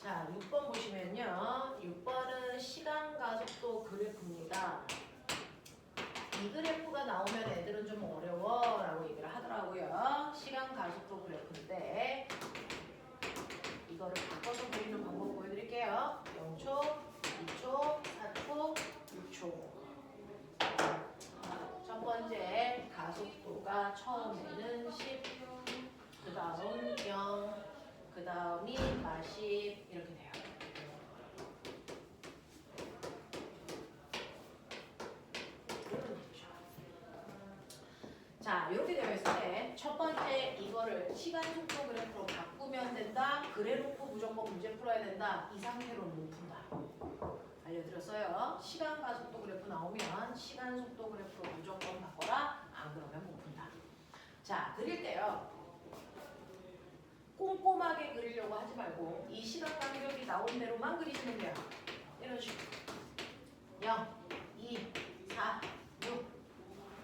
자, 6번 보시면요. 6번은 시간 가속도 그래프입니다. 이 그래프가 나오면 애들은 좀 어려워 라고 얘기를 하더라고요. 시간 가속도 그래프인데 이거를 바꿔서 그리는 방법 보여드릴게요. 0초, 2초, 4초, 6초. 첫 번째 가속도가 처음에는 10, 그 다음 0, 그 다음이 40 이렇게 돼요. 자, 이렇게 되어 있을 때 첫 번째 이거를 시간 속도 그래프로 바꾸면 된다. 그래놓고 무조건 문제 풀어야 된다. 이 상태로는 못 푼다. 알려드렸어요. 시간 가속도 그래프 나오면 시간 속도 그래프로 무조건 바꿔라. 안 그러면 못 푼다. 자, 그릴 때요. 꼼꼼하게 그리려고 하지 말고 이 시간 간격이 나온 대로만 그리시면 돼요. 이런 식으로 0, 2, 4, 6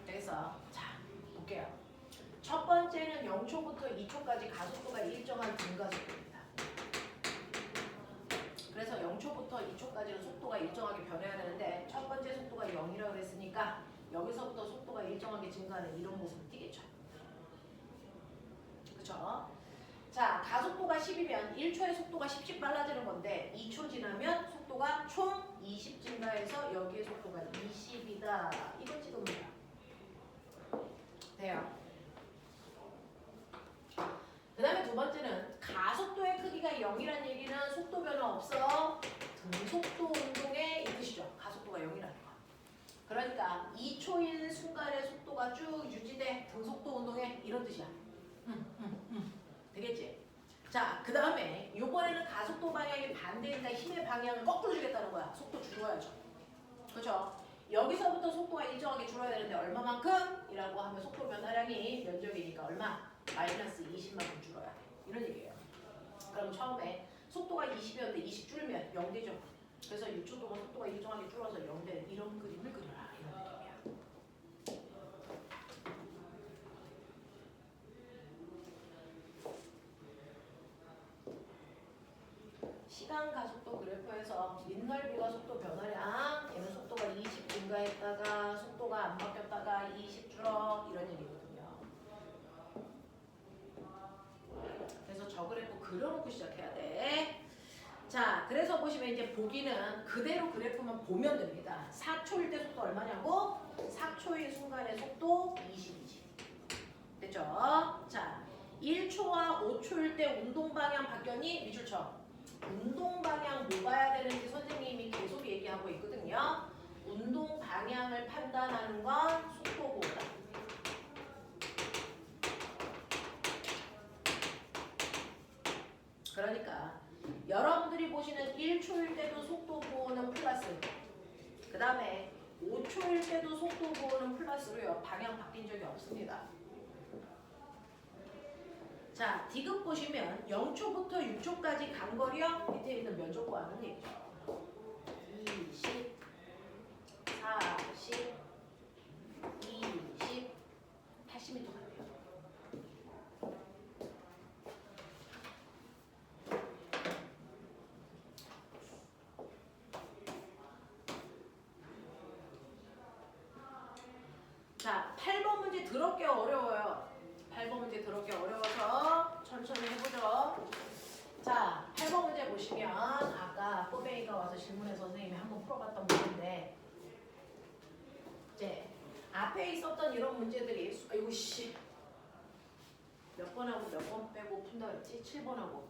그래서 자, 볼게요. 첫 번째는 0초부터 2초까지 가속도가 일정한 등가속도입니다. 그래서 0초부터 2초까지는 속도가 일정하게 변해야 되는데 첫 번째 속도가 0이라고 그랬으니까 여기서부터 속도가 일정하게 증가하는 이런 모습을 띠겠죠. 그렇죠? 자, 가속도가 10이면 1초의 속도가 10씩 빨라지는 건데 2초 지나면 속도가 총 20 증가해서 여기의 속도가 20이다. 이거 찍으면 돼요. 돼요. 그 다음에 두 번째는 가속도의 크기가 0이란 얘기는 속도 변화 없어. 등속도 운동의 이 뜻이죠. 가속도가 0이라는 거. 그러니까 2초인 순간의 속도가 쭉 유지돼. 등속도 운동의 이런 뜻이야. 되겠지? 자, 그 다음에 이번에는 가속도 방향이 반대니까 힘의 방향을 거꾸로 주겠다는 거야. 속도 줄여야죠. 그렇죠? 여기서부터 속도가 일정하게 줄어야 되는데 얼마만큼? 이라고 하면 속도 변화량이 면적이니까 얼마? 마이너스 20만큼 줄어야 돼. 이런 얘기예요. 그럼 처음에 속도가 20이었는데 20 줄면 0 되죠. 그래서 6초 동안 속도가 일정하게 줄어서 0 되는 이런 그림을 그려라. 이런 느낌이야. 시간 가속도 그래프에서 밑넓이가 속도 변화량 얘는 속도가 20 증가했다가 속도가 안 바뀌었다가 20 줄어 이런 얘기거든요. 그래서 저 그래프 그려놓고 시작해야 돼. 자, 그래서 보시면 이제 보기는 그대로 그래프만 보면 됩니다. 4초일 때 속도 얼마냐고? 4초의 순간의 속도 20이지. 됐죠? 자, 1초와 5초일 때 운동 방향 바뀌었니? 미줄쳐. 운동 방향 뭐 봐야 되는지 선생님이 계속 얘기하고 있거든요. 운동 방향을 판단하는 건 속도 보호다. 그러니까 여러분들이 보시는 1초일 때도 속도 보호는 플러스, 그 다음에 5초일 때도 속도 보호는 플러스로요. 방향 바뀐 적이 없습니다. 자, 디귿 보시면 0초부터 6초까지 간 거리요. 밑에 있는 면적 구하는 얘기죠. 20, 40, 20, 80m 간대요. 자, 8번 문제 더럽게 어려워요. 8번 문제 더럽게 어려워서 천천히 해보죠. 자, 8번 문제 보시면 아까 꼬뱅이가 와서 질문해서 선생님이 한번 풀어봤던 문제인데 이제 앞에 있었던 이런 문제들이 아이고 씨 몇 번하고 몇 번 빼고 푼다 그랬지? 7번하고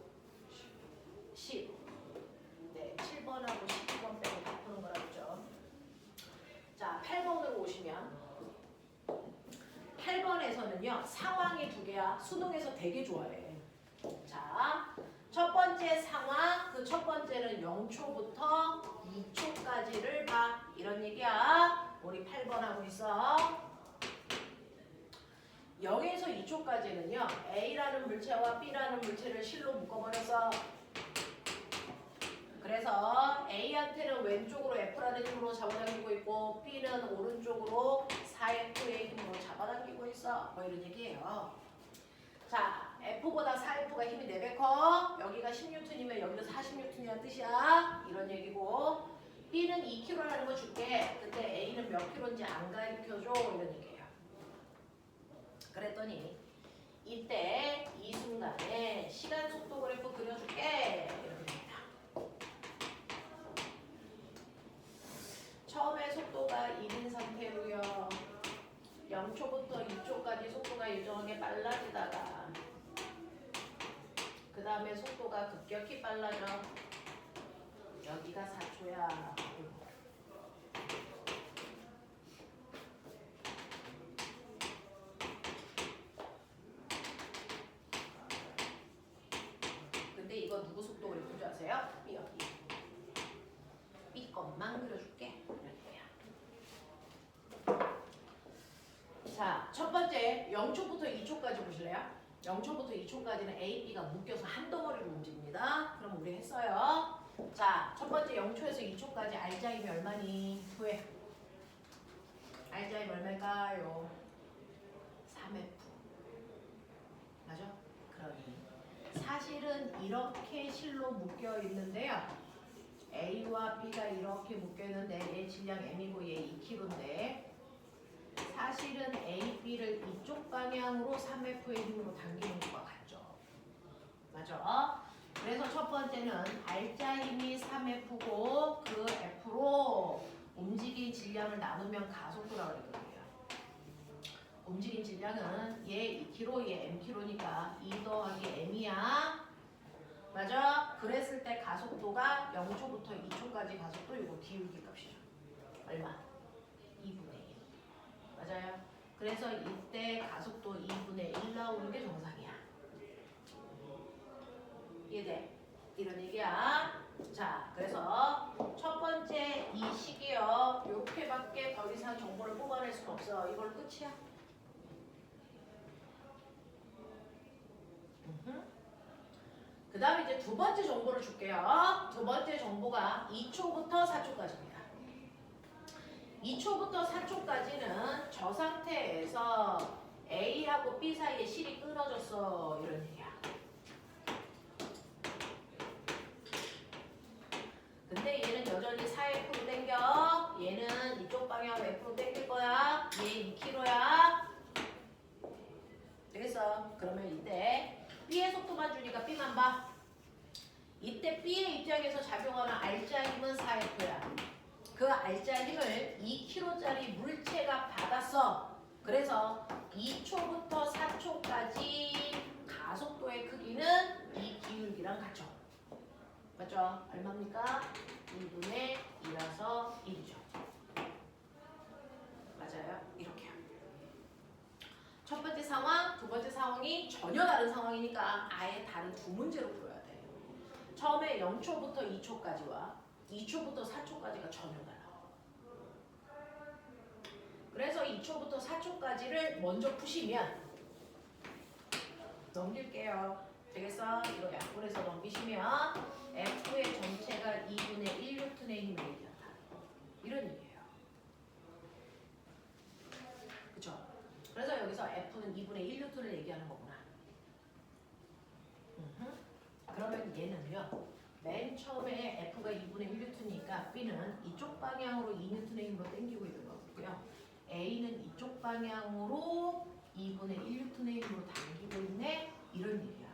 10 네, 7번하고 12번 빼고 다 푸는 거라 그랬죠. 자, 8번으로 오시면 8번에서는요 상황이 두 개야. 수능에서 되게 좋아해. 자, 첫 번째 상황, 그 첫 번째는 0초부터 2초까지를 봐. 이런 얘기야. 우리 8번 하고 있어. 0에서 2초까지는요 A라는 물체와 B라는 물체를 실로 묶어버려서 그래서 A한테는 왼쪽으로 F라는 힘으로 잡아당기고 있고 B는 오른쪽으로 4F의 힘으로 잡아당기고 있어. 뭐 이런 얘기예요. 자, F보다 4F가 힘이 4배 커. 여기가 10N이면 여기도 40N이란 뜻이야. 이런 얘기고 B는 2kg라는 거 줄게. 근데 A는 몇 킬로인지 안 가르쳐줘. 이런 얘기예요. 그랬더니 이때 이 순간에 시간 속도 그래프 그려줄게. 이렇게 됩니다. 처음에 속도가 1인 상태로요. 0초부터 2초까지 속도가 일정하게 빨라지다가 그 다음에 속도가 급격히 빨라져. 여기가 4초야. 근데 이거 누구 속도 그래프인 줄 아세요? 여기. B 것만 그려줄게. 자, 첫 번째 0초부터 2초까지 보실래요? 0초부터 2초까지는 A, B가 묶여서 한 덩어리로 움직입니다. 그럼 우리 했어요. 자, 첫 번째 0초에서 2초까지 R자임이 얼마니? 후에 R자임 얼마일까요? 3F. 맞아? 그러니 사실은 이렇게 실로 묶여 있는데요. A와 B가 이렇게 묶여 있는데 얘 질량 M이고 얘 2kg인데 사실은 A, B를 이쪽 방향으로 3F의 힘으로 당기는 것과 같죠. 맞아? 그래서 첫 번째는 R자 힘이 3F고 그 F로 움직인 질량을 나누면 가속도라고 그랬거든요. 움직인 질량은 얘 2kg, 얘 mkg니까 2 더하기 m이야. 맞아? 그랬을 때 가속도가 0초부터 2초까지 가속도 이거 기울기 값이죠. 얼마? 2분의 1. 맞아요? 그래서 이때 가속도 2분의 1 나오는 게 정상이야. 이해돼? 이런 얘기야. 자, 그래서 첫 번째 이 식이요. 이렇게밖에 더 이상 정보를 뽑아낼 수는 없어. 이걸 끝이야. 그 다음에 이제 두 번째 정보를 줄게요. 두 번째 정보가 2초부터 4초까지입니다. 2초부터 4초까지는 저 상태에서 A하고 B 사이에 실이 끊어졌어. 이런 얘기야. F로 땡길 거야. 얘 2km야. 되겠어? 그러면 이때 B의 속도만 주니까 B만 봐. 이때 B의 입장에서 작용하는 R자 힘은 4F야. 그 R자 힘을 2kg짜리 물체가 받았어. 그래서 2초부터 4초까지 가속도의 크기는 이 기울기랑 같죠. 맞죠? 얼마입니까? 2분의 2라서 1이죠. 맞아요? 이렇게요. 첫 번째 상황, 두 번째 상황이 전혀 다른 상황이니까 아예 다른 두 문제로 풀어야 돼. 처음에 0초부터 2초까지와 2초부터 4초까지가 전혀 달라. 그래서 2초부터 4초까지를 먼저 푸시면 넘길게요. 되겠어? 이거 약분해서 넘기시면 F의 전체가 2분의 1N의 힘을 얘기한다. 이런 얘기예요. 그쵸? 그래서 여기서 F는 2분의 1N을 얘기하는 거구나. 그러면 얘는요. 맨 처음에 F가 2분의 1N이니까 B는 이쪽 방향으로 2N의 힘으로 당기고 있는 거고요. A는 이쪽 방향으로 2분의 1N의 힘으로 당기고 있네. 이런 얘기야.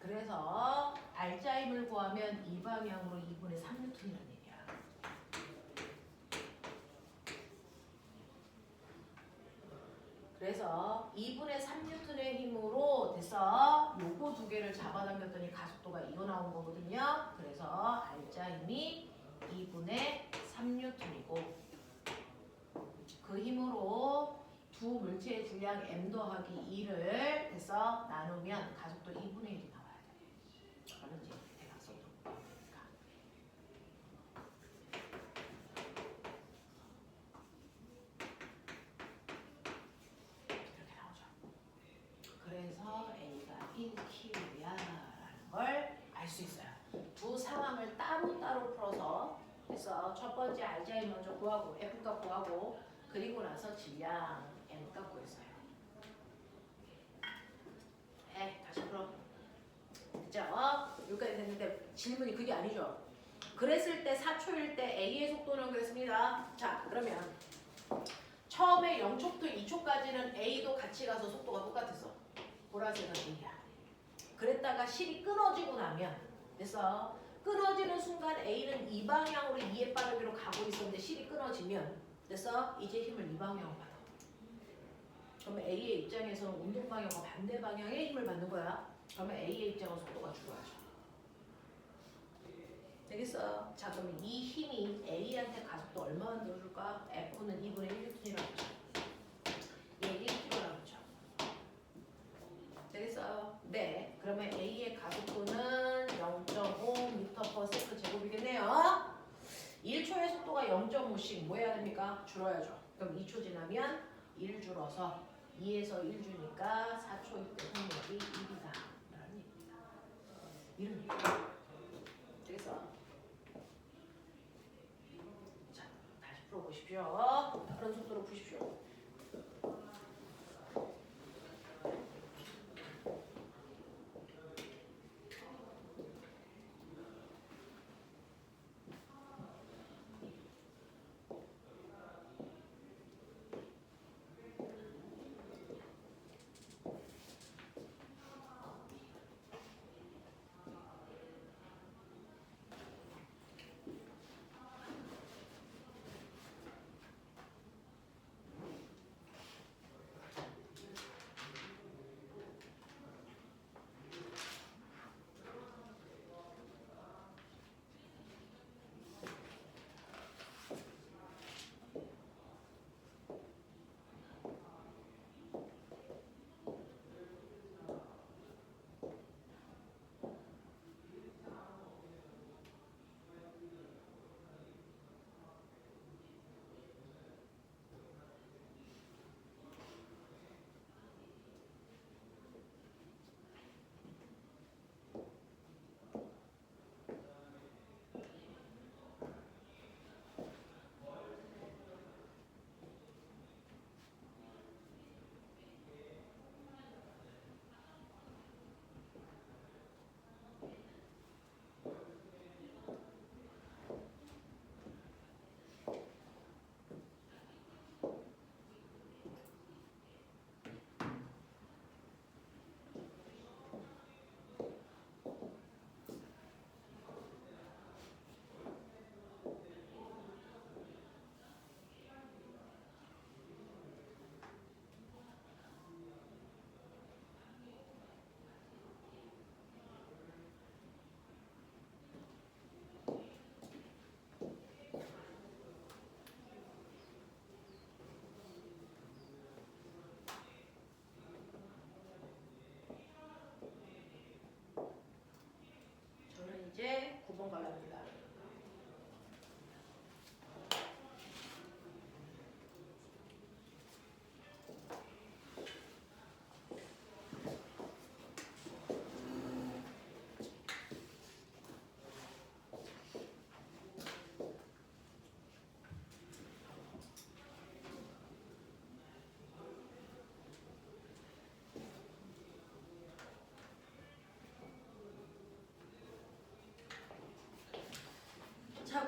그래서 R자 힘을 구하면 이 방향으로 2분의 3N이라는 얘기야. 그래서 2분의 3N의 힘으로 됐어. 요거 두 개를 잡아당겼더니 가속도가 이거 나온 거거든요. 그래서 R자 힘이 2분의 3N이고 그 힘으로 두 물체의 질량 m 더하기 2를 해서 나누면 가속도 2분의 1이 나와야 돼. 그러면 이제 대각선으로 나오니까. 이렇게 나오죠. 그래서 A가 1kg야라는 걸 알 수 있어요. 두 상황을 따로따로 풀어서 그래서 첫 번째 R자에 먼저 구하고 F값 구하고 그리고 나서 질량 M값 구했어요. 다시 풀어. 됐죠? 여기까지 됐는데 질문이 그게 아니죠. 그랬을 때 4초일 때 A의 속도는 그랬습니다. 자, 그러면 처음에 0초부터 2초까지는 A도 같이 가서 속도가 똑같았어. 보라색은 A야. 그랬다가 실이 끊어지고 나면 그래서 끊어지는 순간 A는 이 방향으로 2의 빠르기로 가고 있었는데 실이 끊어지면 그래서 이제 힘을 이 방향으로 받아. 그러면 A의 입장에서는 운동 방향과 반대 방향의 힘을 받는 거야. 그러면 A의 입장은 속도가 줄어야죠. 되겠어요? 자, 그러면 이 힘이 A한테 가속도 얼마 만들어줄까? F는 2분의 1N이라고 하죠. 얘 1kg라고 하죠. 되겠어요? 네. 그러면 A의 가속도는 0.5m/s 제곱이겠네요. 1초의 속도가 0.5씩 뭐 해야 됩니까? 줄어야죠. 그럼 2초 지나면 1 줄어서 2에서 1 주니까 4초일 때 속력이 1이다. 라는 얘기입니다. 이런 얘기예요. 되겠어? 자, 다시 풀어보십시오. 다른 속도로 푸십시오.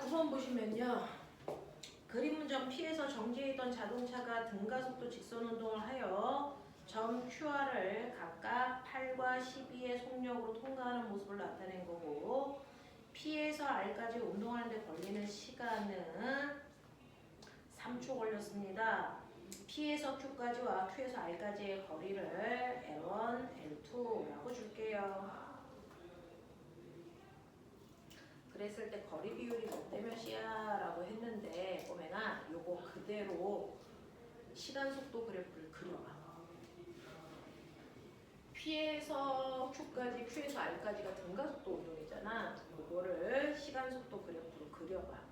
9번 보시면요. 그림 운전 피해서 정지해 있던 자동차가 등가속도 직선 운동을 하여 점 QR을 각각 8과 12의 속력으로 통과하는 모습을 나타낸 거고, P에서 R까지 운동하는데 걸리는 시간은 3초 걸렸습니다. P에서 Q까지와 Q에서 R까지의 거리를 L1, L2라고 줄게요. 그랬을 때 거리 비율이 몇 대 몇이야? 라고 했는데 꼬맹아 요거 그대로 시간 속도 그래프를 그려봐. P에서 Q까지, Q에서 R까지가 등가속도 운동이잖아. 요거를 시간 속도 그래프로 그려봐.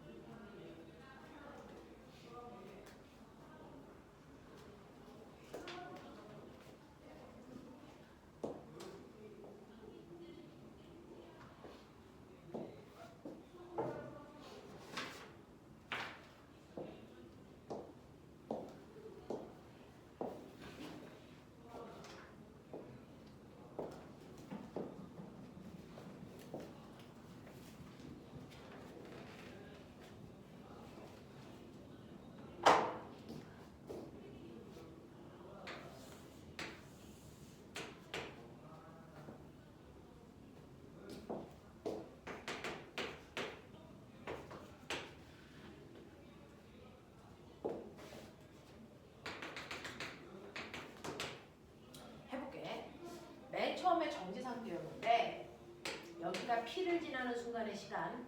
해볼게. 맨 처음에 정지 상태였는데 여기가 P를 지나는 순간의 시간,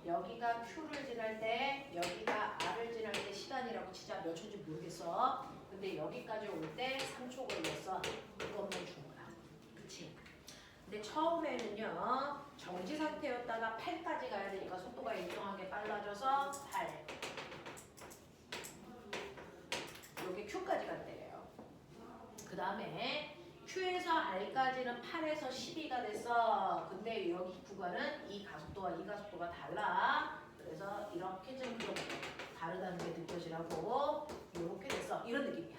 여기가 Q를 지날 때, 여기가 R을 지날 때 시간이라고 치자. 몇 초인지 모르겠어. 근데 여기까지 올 때 3초 걸렸어. 이것만 준 거야. 그치? 근데 처음에는요, 정지 상태였다가 8까지 가야 되니까 속도가 일정하게 빨라져서 8. 여기 Q까지 간대요. 그 다음에 Q에서 R까지는 8에서 12가 됐어. 근데 여기 구간은 이 가속도와 이 가속도가 달라. 그래서 이렇게 좀 그려볼게. 다르다는 게 느껴지라고. 이렇게 됐어. 이런 느낌이야.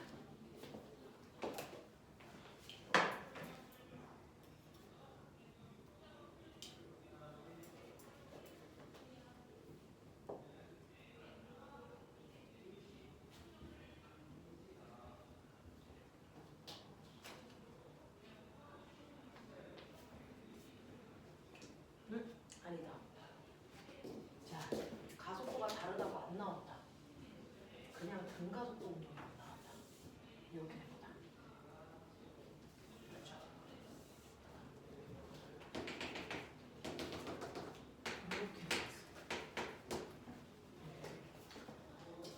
아니다. 자, 가속도가 다르다고 안 나왔다. 그냥 등가속도 운동만 나왔다. 이렇게 됩니다. 그렇죠? 이렇게 됐어.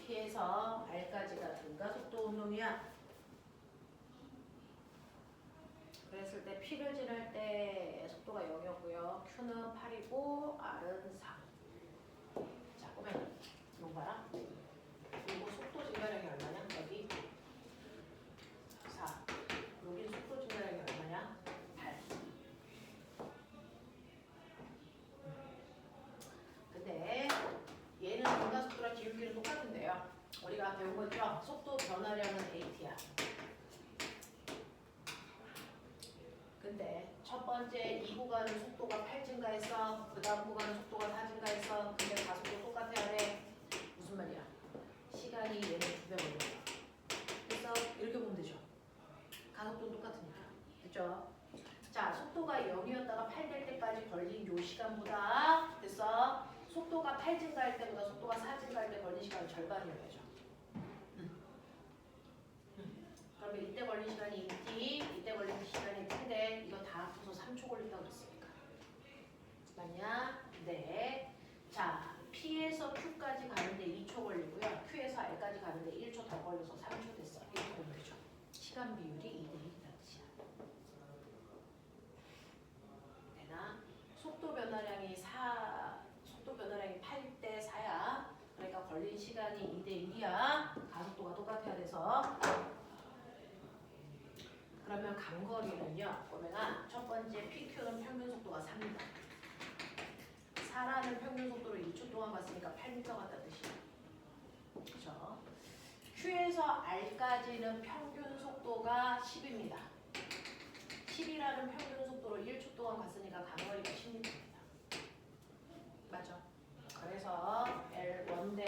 P에서 R까지가 등가속도 운동이야. 그랬을 때 P를 지날 때 속도가 0이었고요. Q는 8이고 R은 4. 자, 그러면 이거 봐라. 이거 속도 증가량이 얼마냐? 여기 4. 여기 속도 증가량이 얼마냐? 8. 근데 얘는 등가속도랑 기울기는 똑같은데요. 우리가 배운 거죠? 속도 변화량은 AT야. 근데 첫 번째 이 구간은 속도가 8 증가했어. 그 다음 구간은 속도가 4 증가했어. 근데 가속도 똑같아야 돼. 무슨 말이야? 시간이 얘는 2배 걸려. 그래서 이렇게 보면 되죠. 가속도는 똑같으니까. 그죠? 자, 속도가 0이었다가 8 될 때까지 걸린 요 시간보다 됐어. 속도가 8 증가할 때보다 속도가 4 증가할 때 걸린 시간은 절반이어야죠. 그러면 이때 걸린 시간이 2t, 이때 걸린 시간이 t인데 이거 다 합쳐서 3초 걸린다고 그랬으니까. 맞냐? 네. 자, P에서 Q까지 가는데 2초 걸리고요. Q에서 R까지 가는데 1초 더 걸려서 3초 됐어. 이렇게 보면 되죠. 시간 비율이 2대1이라는 뜻이야. 되나? 속도 변화량이 8대 4야. 그러니까 걸린 시간이 2대1이야. 가속도가 똑같아야 돼서. 그러면 간거리는요. 보면은 첫 번째 PQ는 평균 속도가 3m. 4라는 평균 속도로 2초 동안 갔으니까 8m 같다는 뜻이야. 그렇죠? Q에서 R까지는 평균 속도가 10입니다. 10이라는 평균 속도로 1초 동안 갔으니까 간거리가 10m입니다. 맞죠? 그래서 0대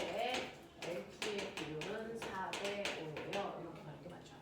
L2의 비율은 4대 5예요. 이렇게 가는 게 맞죠.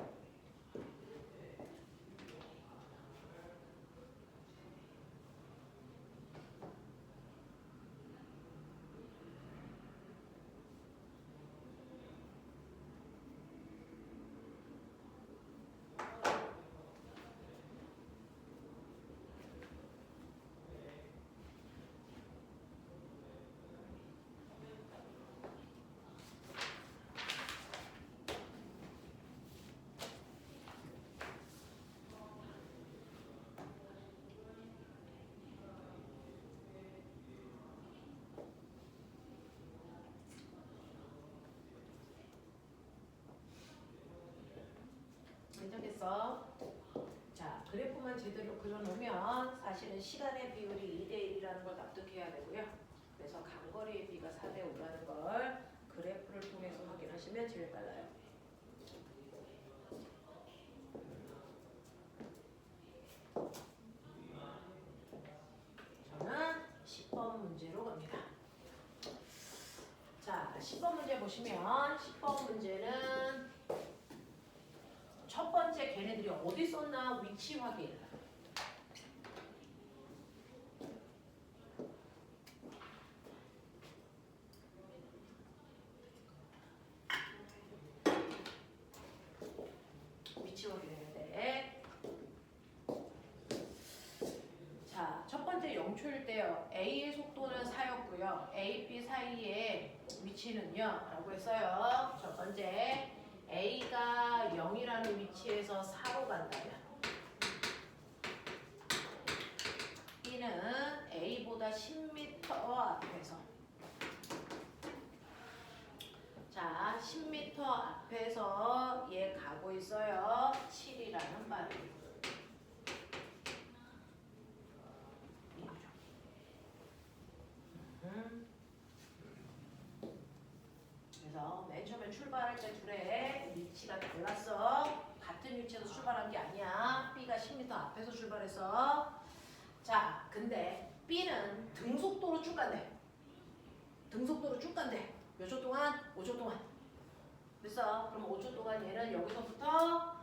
괜찮겠어? 자, 그래프만 제대로 그려놓으면 사실은 시간의 비율이 2대 1이라는 걸 납득해야 되고요. 그래서 간거리의 비가 4대 5라는 걸 그래프를 통해서 확인하시면 제일 빨라요. 저는 10번 문제로 갑니다. 자, 10번 문제 보시면 10번 문제는 첫 번째 걔네들이 어디 썼나 위치 확인. 위치 확인했는데 자, 첫 번째 0초일 때요. A의 속도는 4였고요. A, B 사이의 위치는요. 라고 했어요. 첫 번째 A가 0이라는 위치에서 4로 간다면 B는 A보다 10m 앞에서 자 10m 앞에서 얘 가고 있어요. 7이라는 말이 이거죠. 그래서 맨 처음에 출발할 때 둘의 위치가 달랐어. 같은 위치에서 출발한 게 아니야. B가 10m 앞에서 출발했어. 자, 근데 B는 등속도로 쭉 간대. 등속도로 쭉 간대. 몇 초 동안? 5초 동안. 됐어. 그럼 5초 동안 얘는 여기서부터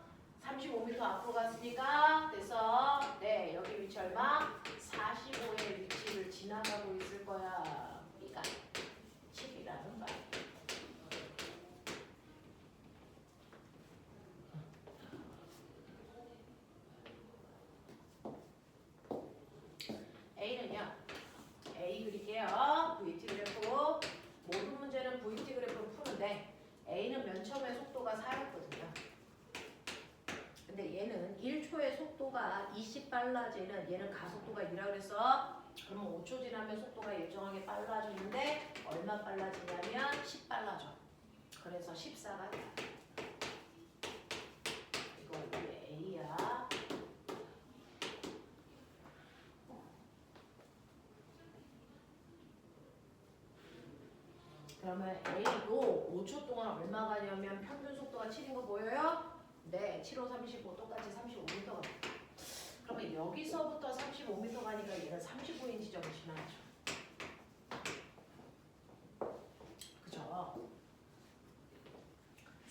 35m 앞으로 갔으니까 됐어. 네, 여기 위치 얼마? 45의 위치를 지나가고 있을 거야. B가 7이라는 말. A는요. A 그릴게요. VT 그래프. 모든 문제는 VT 그래프로 푸는데 A는 맨 처음에 속도가 4였거든요. 근데 얘는 1초의 속도가 20 빨라지는 얘는 가속도가 2라 그랬어. 그러면 5초 지나면 속도가 일정하게 빨라지는데 얼마 빨라지냐면 10 빨라져. 그래서 14가 돼. 이거 이게 A야. 그러면 A도 5초 동안 얼마 가냐면 평균 속도가 7인 거 보여요? 네, 7, 5, 35 똑같이 35m. 그러면 여기서부터 35m 가니까 얘는 35인 지점을 지나야죠. 그죠?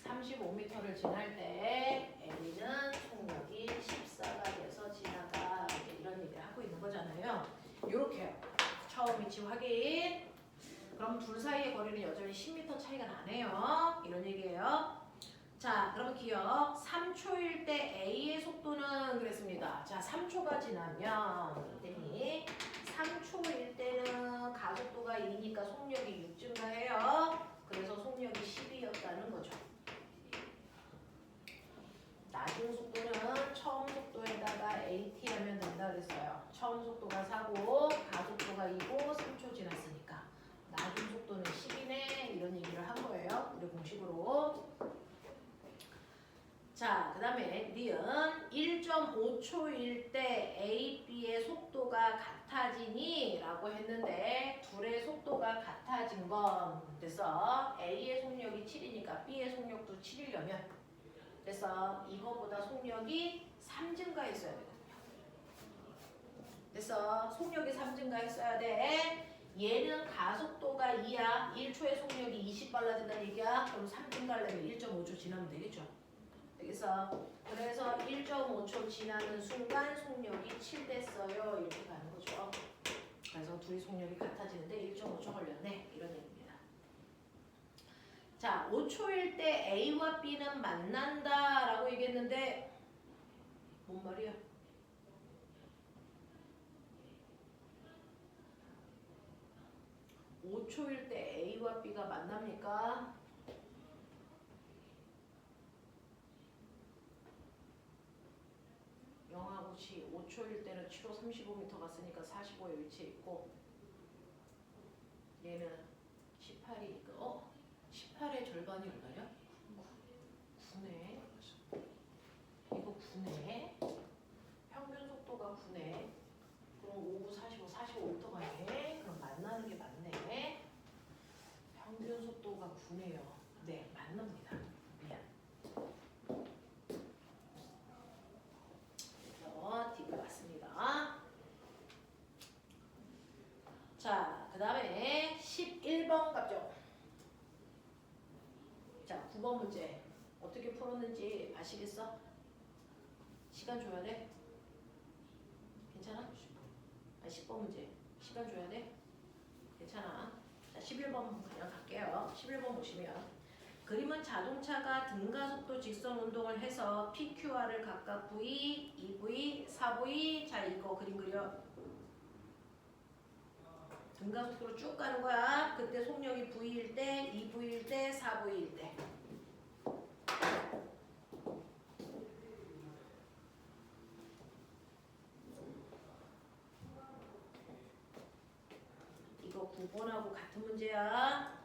35m를 지날 때 A는 속력이 14가 돼서 지나가. 이런 얘기를 하고 있는 거잖아요. 요렇게요. 처음 위치 확인. 그럼 둘 사이의 거리는 여전히 10m 차이가 나네요. 이런 얘기예요. 자, 그럼 기억 3초일 때 A의 속도는 그랬습니다. 자, 3초가 지나면 이랬더니 3초일 때는 가속도가 2니까 속력이 6 증가해요. 그래서 속력이 12였다는 거죠. 나중 속도는 처음 속도에다가 AT 하면 된다 그랬어요. 처음 속도가 4고 가속도가 2고 3초 지났으니까 나중 속도는 10이네 이런 얘기를 한 거예요. 우리 공식으로. 자, 그 다음에 니은 1.5초일 때 A, B의 속도가 같아지니? 라고 했는데 둘의 속도가 같아진 건 그래서 A의 속력이 7이니까 B의 속력도 7이려면 그래서 이거보다 속력이 3 증가했어야 되거든요. 그래서 속력이 3 증가했어야 돼. 얘는 가속도가 2야. 1초의 속력이 20 빨라진다는 얘기야. 그럼 3분 가려면 1.5초 지나면 되겠죠. 되겠어. 그래서 1.5초 지나는 순간 속력이 7 됐어요. 이렇게 가는 거죠. 그래서 둘이 속력이 같아지는데 1.5초 걸렸네. 이런 얘기입니다. 자, 5초일 때 A와 B는 만난다 라고 얘기했는데 뭔 말이야? 5초일 때 A와 B가 만납니까? 영하고시 5초일 때는 7호 35m 갔으니까 45에 위치해 있고 얘는 18이니까 18의 절반이 얼마냐? 9네. 이거 9네. 평균 속도가 9네. 그럼 5, 9, 45, 45m 가네. 그럼 만나는 게 맞네. 평균 속도가 9네요. 네, 맞습니다. 미안. D가 맞습니다. 자, 그 다음에 11번 갑죠. 자, 9번 문제 어떻게 풀었는지 아시겠어? 시간 줘야 돼? 괜찮아? 10번 문제 시간 줘야 돼? 괜찮아. 자, 11번 그냥 갈게요. 11번 보시면 그림은 자동차가 등가속도 직선 운동을 해서 PQR을 각각 V, 2V, 4V. 자, 이거 그림 그려. 등가속도로 쭉 가는 거야. 그때 속력이 V일 때, 2V일 때, 4V일 때. 이거 9번하고 같은 문제야.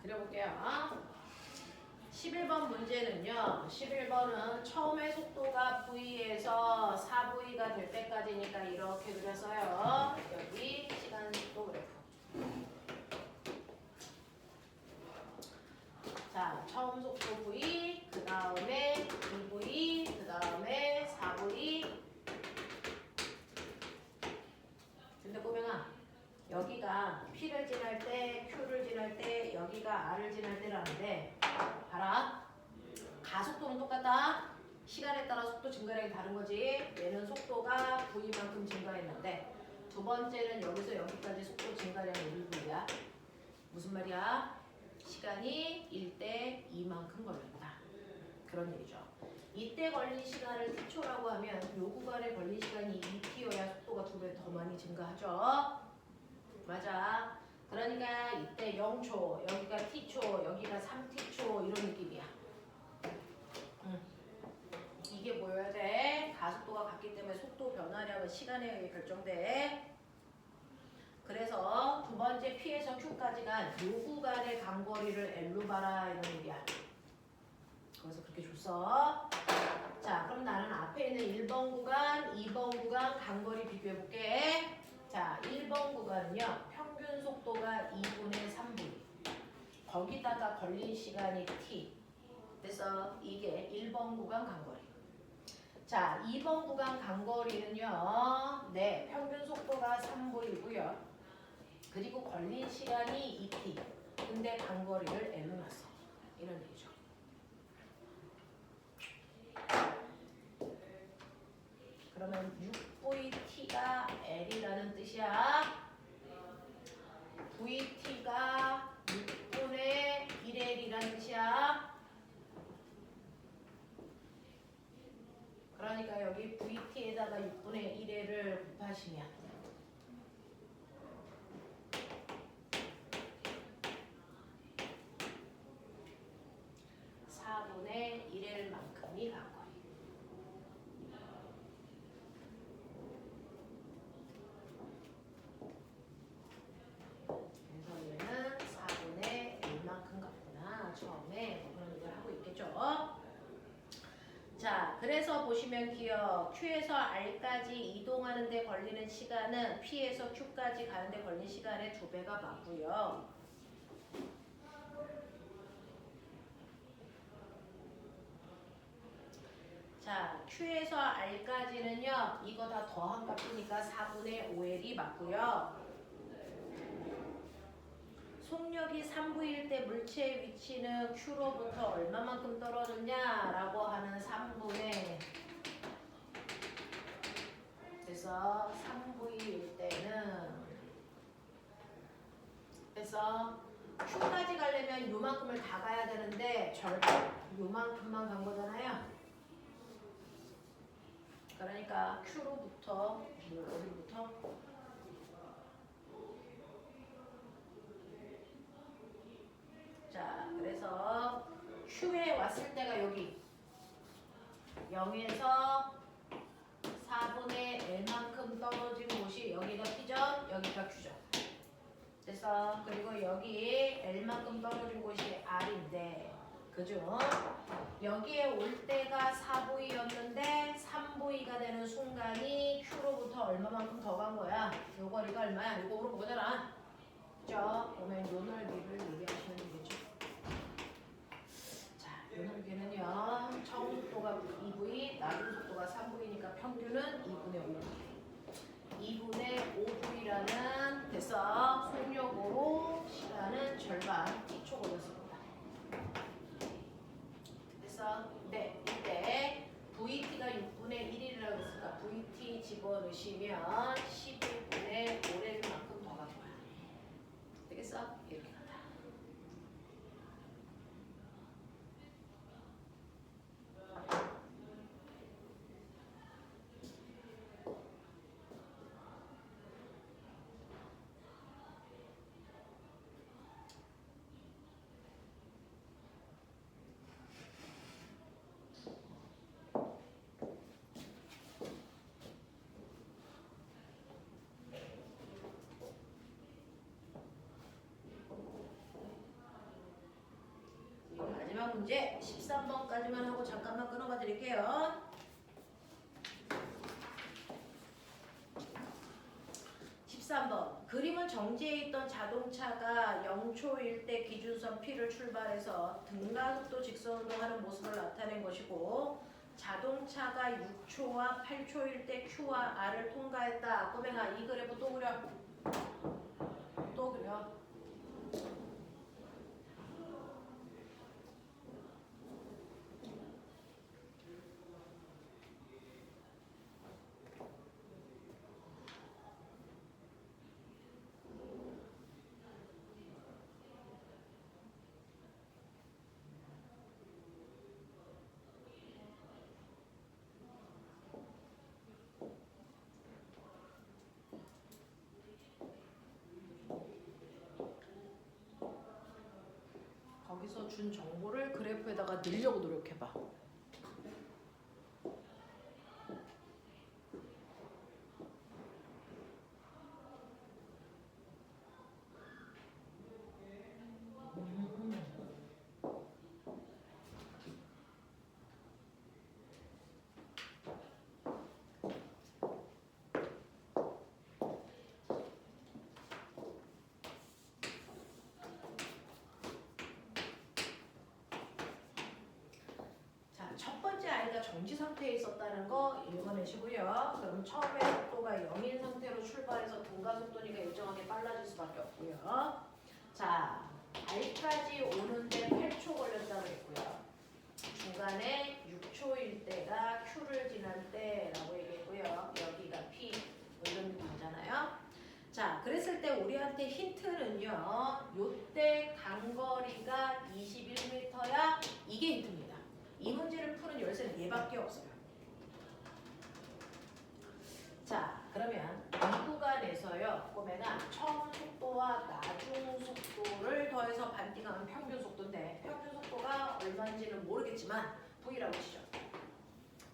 그려볼게요. 11번 문제는요. 11번은 처음에 속도가 V에서 4V가 될 때까지니까 이렇게 그렸어요. 여기 시간 속도 그래프. 자, 처음 속도 V, 그 다음에 2V, 그 다음에 4V. 근데 꼬맹아, 여기가 P를 지날 때, Q를 지날 때, 여기가 R을 지날 때라는데 봐라. 가속도는 똑같다. 시간에 따라 속도 증가량이 다른 거지. 얘는 속도가 V만큼 증가했는데 두 번째는 여기서 여기까지 속도 증가량이 1V야. 무슨 말이야? 시간이 1대 2만큼 걸렸다. 그런 얘기죠. 이때 걸린 시간을 t초라고 하면 요 구간에 걸린 시간이 2t여야 속도가 2배 더 많이 증가하죠. 맞아. 그러니까 이때 0초, 여기가 t초, 여기가 3t초 이런 느낌이야. 이게 뭐여야 돼? 가속도가 같기 때문에 속도 변화량은 시간에 의해 결정돼. 그래서 두 번째 P에서 Q까지가 요 구간의 간거리를 L로 봐라 이런 얘기야. 그래서 그렇게 줬어. 자, 그럼 나는 앞에 있는 1번 구간, 2번 구간 간거리 비교해볼게. 자, 1번 구간은요. 평균 속도가 2분의 3V. 거기다가 걸린 시간이 T. 그래서 이게 1번 구간 간거리. 자, 2번 구간 간거리는요. 네, 평균 속도가 3V이고요. 그리고 걸린 시간이 2t. 근데 간거리를 L로 놨어. 이런 얘기죠. 그러면 6VT가 L이라는 뜻이야. VT가 6분의 1L이라는 뜻이야. 그러니까 여기 여기 VT에다가 6분의 1을 곱하시면 4분의 1L만큼이 간 거예요. 그래서 얘는 4분의 1만큼 갔구나. 처음에 뭐 그런 얘기를 하고 있겠죠. 자, 그래서 보시면 기억 Q에서 R까지 이동하는 데 걸리는 시간은 P에서 Q까지 가는 데 걸린 시간의 2배가 맞고요. 자, Q에서 R까지는요, 이거 다 더한 값이니까 4분의 5L이 맞고요. 속력이 3V일 때 물체의 위치는 Q로부터 얼마만큼 떨어졌냐라고 하는 3분의 그래서 3V일 때는 그래서 Q까지 가려면 요만큼을 다 가야 되는데 절반 요만큼만 간 거잖아요. 그러니까 Q로부터 어디부터? 자, 그래서 Q에 왔을 때가 여기 0에서 4분의 L만큼 떨어진 곳이 여기가 P점, 여기가 Q점. 그래서 그리고 여기 L만큼 떨어진 곳이 R인데 그죠? 여기에 올 때가 4V였는데 3V가 되는 순간이 Q로부터 얼마만큼 더 간 거야? 요 거리가 얼마야? 이거 물어본 거잖아. 그죠? 그러면 요 넓이를 얘기하시면 되겠죠. 자, 요 넓이는요. 처음속도가 2V, 나중 속도가 3V니까 평균은 2분의 5V. 2분의 5V라는 됐어. 속력으로 시간은 절반 T초 걸렸습니다. 그래서 네, 이때 VT가 6분의 1이라고 했으니까 VT 집어넣으시면 11분의 5L만큼 더 갈 거야. 되겠어? 이렇게 간다. 마지막 문제 13번까지만 하고 잠깐만 끊어봐 드릴게요. 13번 그림은 정지해 있던 자동차가 0초일 때 기준선 P를 출발해서 등가속도 직선으로 하는 모습을 나타낸 것이고 자동차가 6초와 8초일 때 Q와 R을 통과했다. 꼬맹아 이 그래프 또 그려. 또 그려. 거기서 준 정보를 그래프에다가 넣으려고 노력해봐. 첫 번째 아이가 정지 상태에 있었다는 거 읽어내시고요. 그럼 처음에 속도가 0인 상태로 출발해서 등가속도니까 일정하게 빨라질 수밖에 없고요. 자, R까지 오는데 8초 걸렸다고 했고요. 중간에 6초일 때가 Q를 지날 때라고 얘기했고요. 여기가 P 이런 느낌이잖아요. 자, 그랬을 때 우리한테 힌트는요. 요때 간거리가 21m야. 이게 힌트입니다. 이 문제를 푸는 열쇠는 얘밖에 없어요. 모르겠지만 V라고 치죠.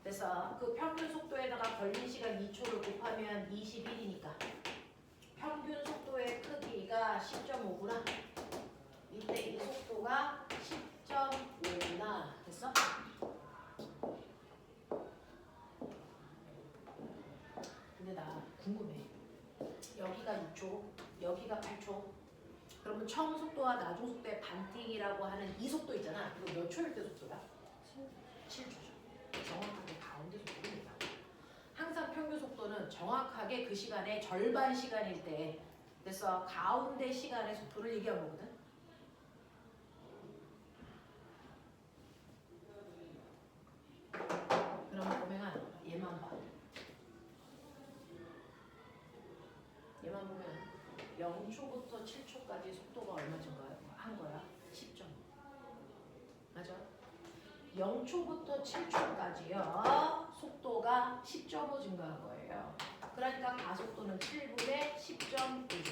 그래서 그 평균 속도에다가 걸린 시간 2초를 곱하면 21이니까 평균 속도의 크기가 10.5구나. 이때 이 속도가 10.5구나. 됐어? 근데 나 궁금해. 여기가 6초, 여기가 8초. 그러면 처음 속도와 나중 속도의 반띵이라고 하는 이 속도 있잖아. 이거 몇 초일 때 속도야? 7초죠. 정확하게 가운데 속도입니다. 항상 평균 속도는 정확하게 그 시간의 절반 시간일 때, 그래서 가운데 시간의 속도를 얘기한 거거든. 그럼 보면 얘만 봐. 얘만 보면 0초부터 7초까지 속도가 얼마 증가한 거야? 10점. 맞아? 0초부터 7초까지요. 속도가 10.5 증가한 거예요. 그러니까 가속도는 7분의 10.5죠.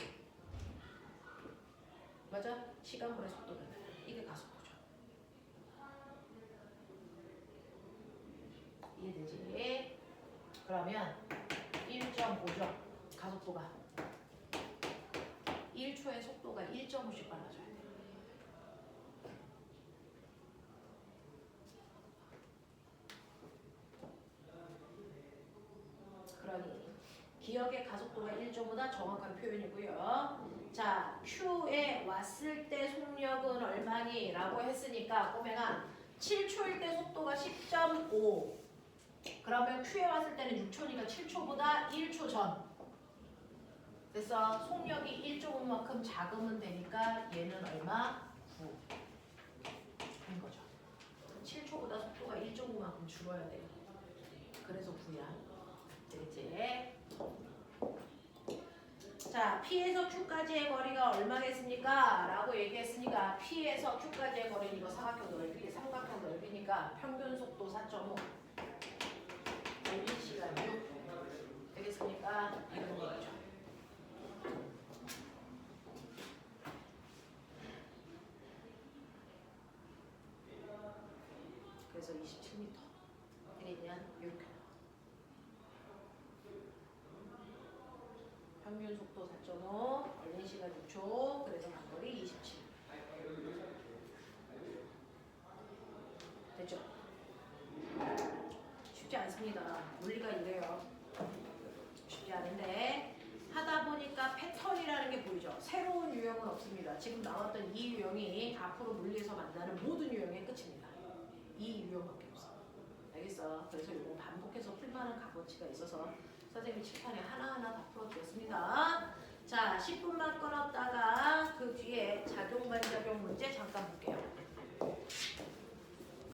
맞아? 시간분의 속도는. 이게 가속도죠. 이해되지? 그러면 1.5죠. 가속도가. 1초의 속도가 1.5씩 빨라져야 돼. 그러니 기억의 가속도가 1.5다 정확한 표현이고요. 자, Q에 왔을 때 속력은 얼마니? 라고 했으니까 꼬맹아 7초일 때 속도가 10.5. 그러면 Q에 왔을 때는 6초니까 7초보다 1초 전. 그래서 속력이 1.5만큼 작으면 되니까 얘는 얼마? 9인 거죠. 7초보다 속도가 1.5만큼 줄어야 돼요. 그래서 9야. 되겠지? 자, P에서 Q까지의 거리가 얼마겠습니까? 라고 얘기했으니까 P에서 Q까지의 거리는 이거 사각형 넓이, 삼각형 넓이니까 평균 속도 4.5, 걸린 시간 6 되겠습니까? 이런 얘기죠. 그래서 27m 되겠냐? 이렇게 평균 속도 4.5, 걸린 시간 6초, 그래서 간거리 27. 됐죠? 쉽지 않습니다. 물리가 이래요. 쉽지 않은데 하다 보니까 패턴이라는 게 보이죠. 새로운 유형은 없습니다. 지금 나왔던 이 유형이 앞으로 물리에서 만나는 모든 유형의 끝입니다. 이 유형밖에 없어. 알겠어? 그래서 이거 반복해서 풀만한 값어치가 있어서 선생님이 칠판에 하나하나 다 풀어드렸습니다. 자, 10분만 끊었다가 그 뒤에 작용 반작용 문제 잠깐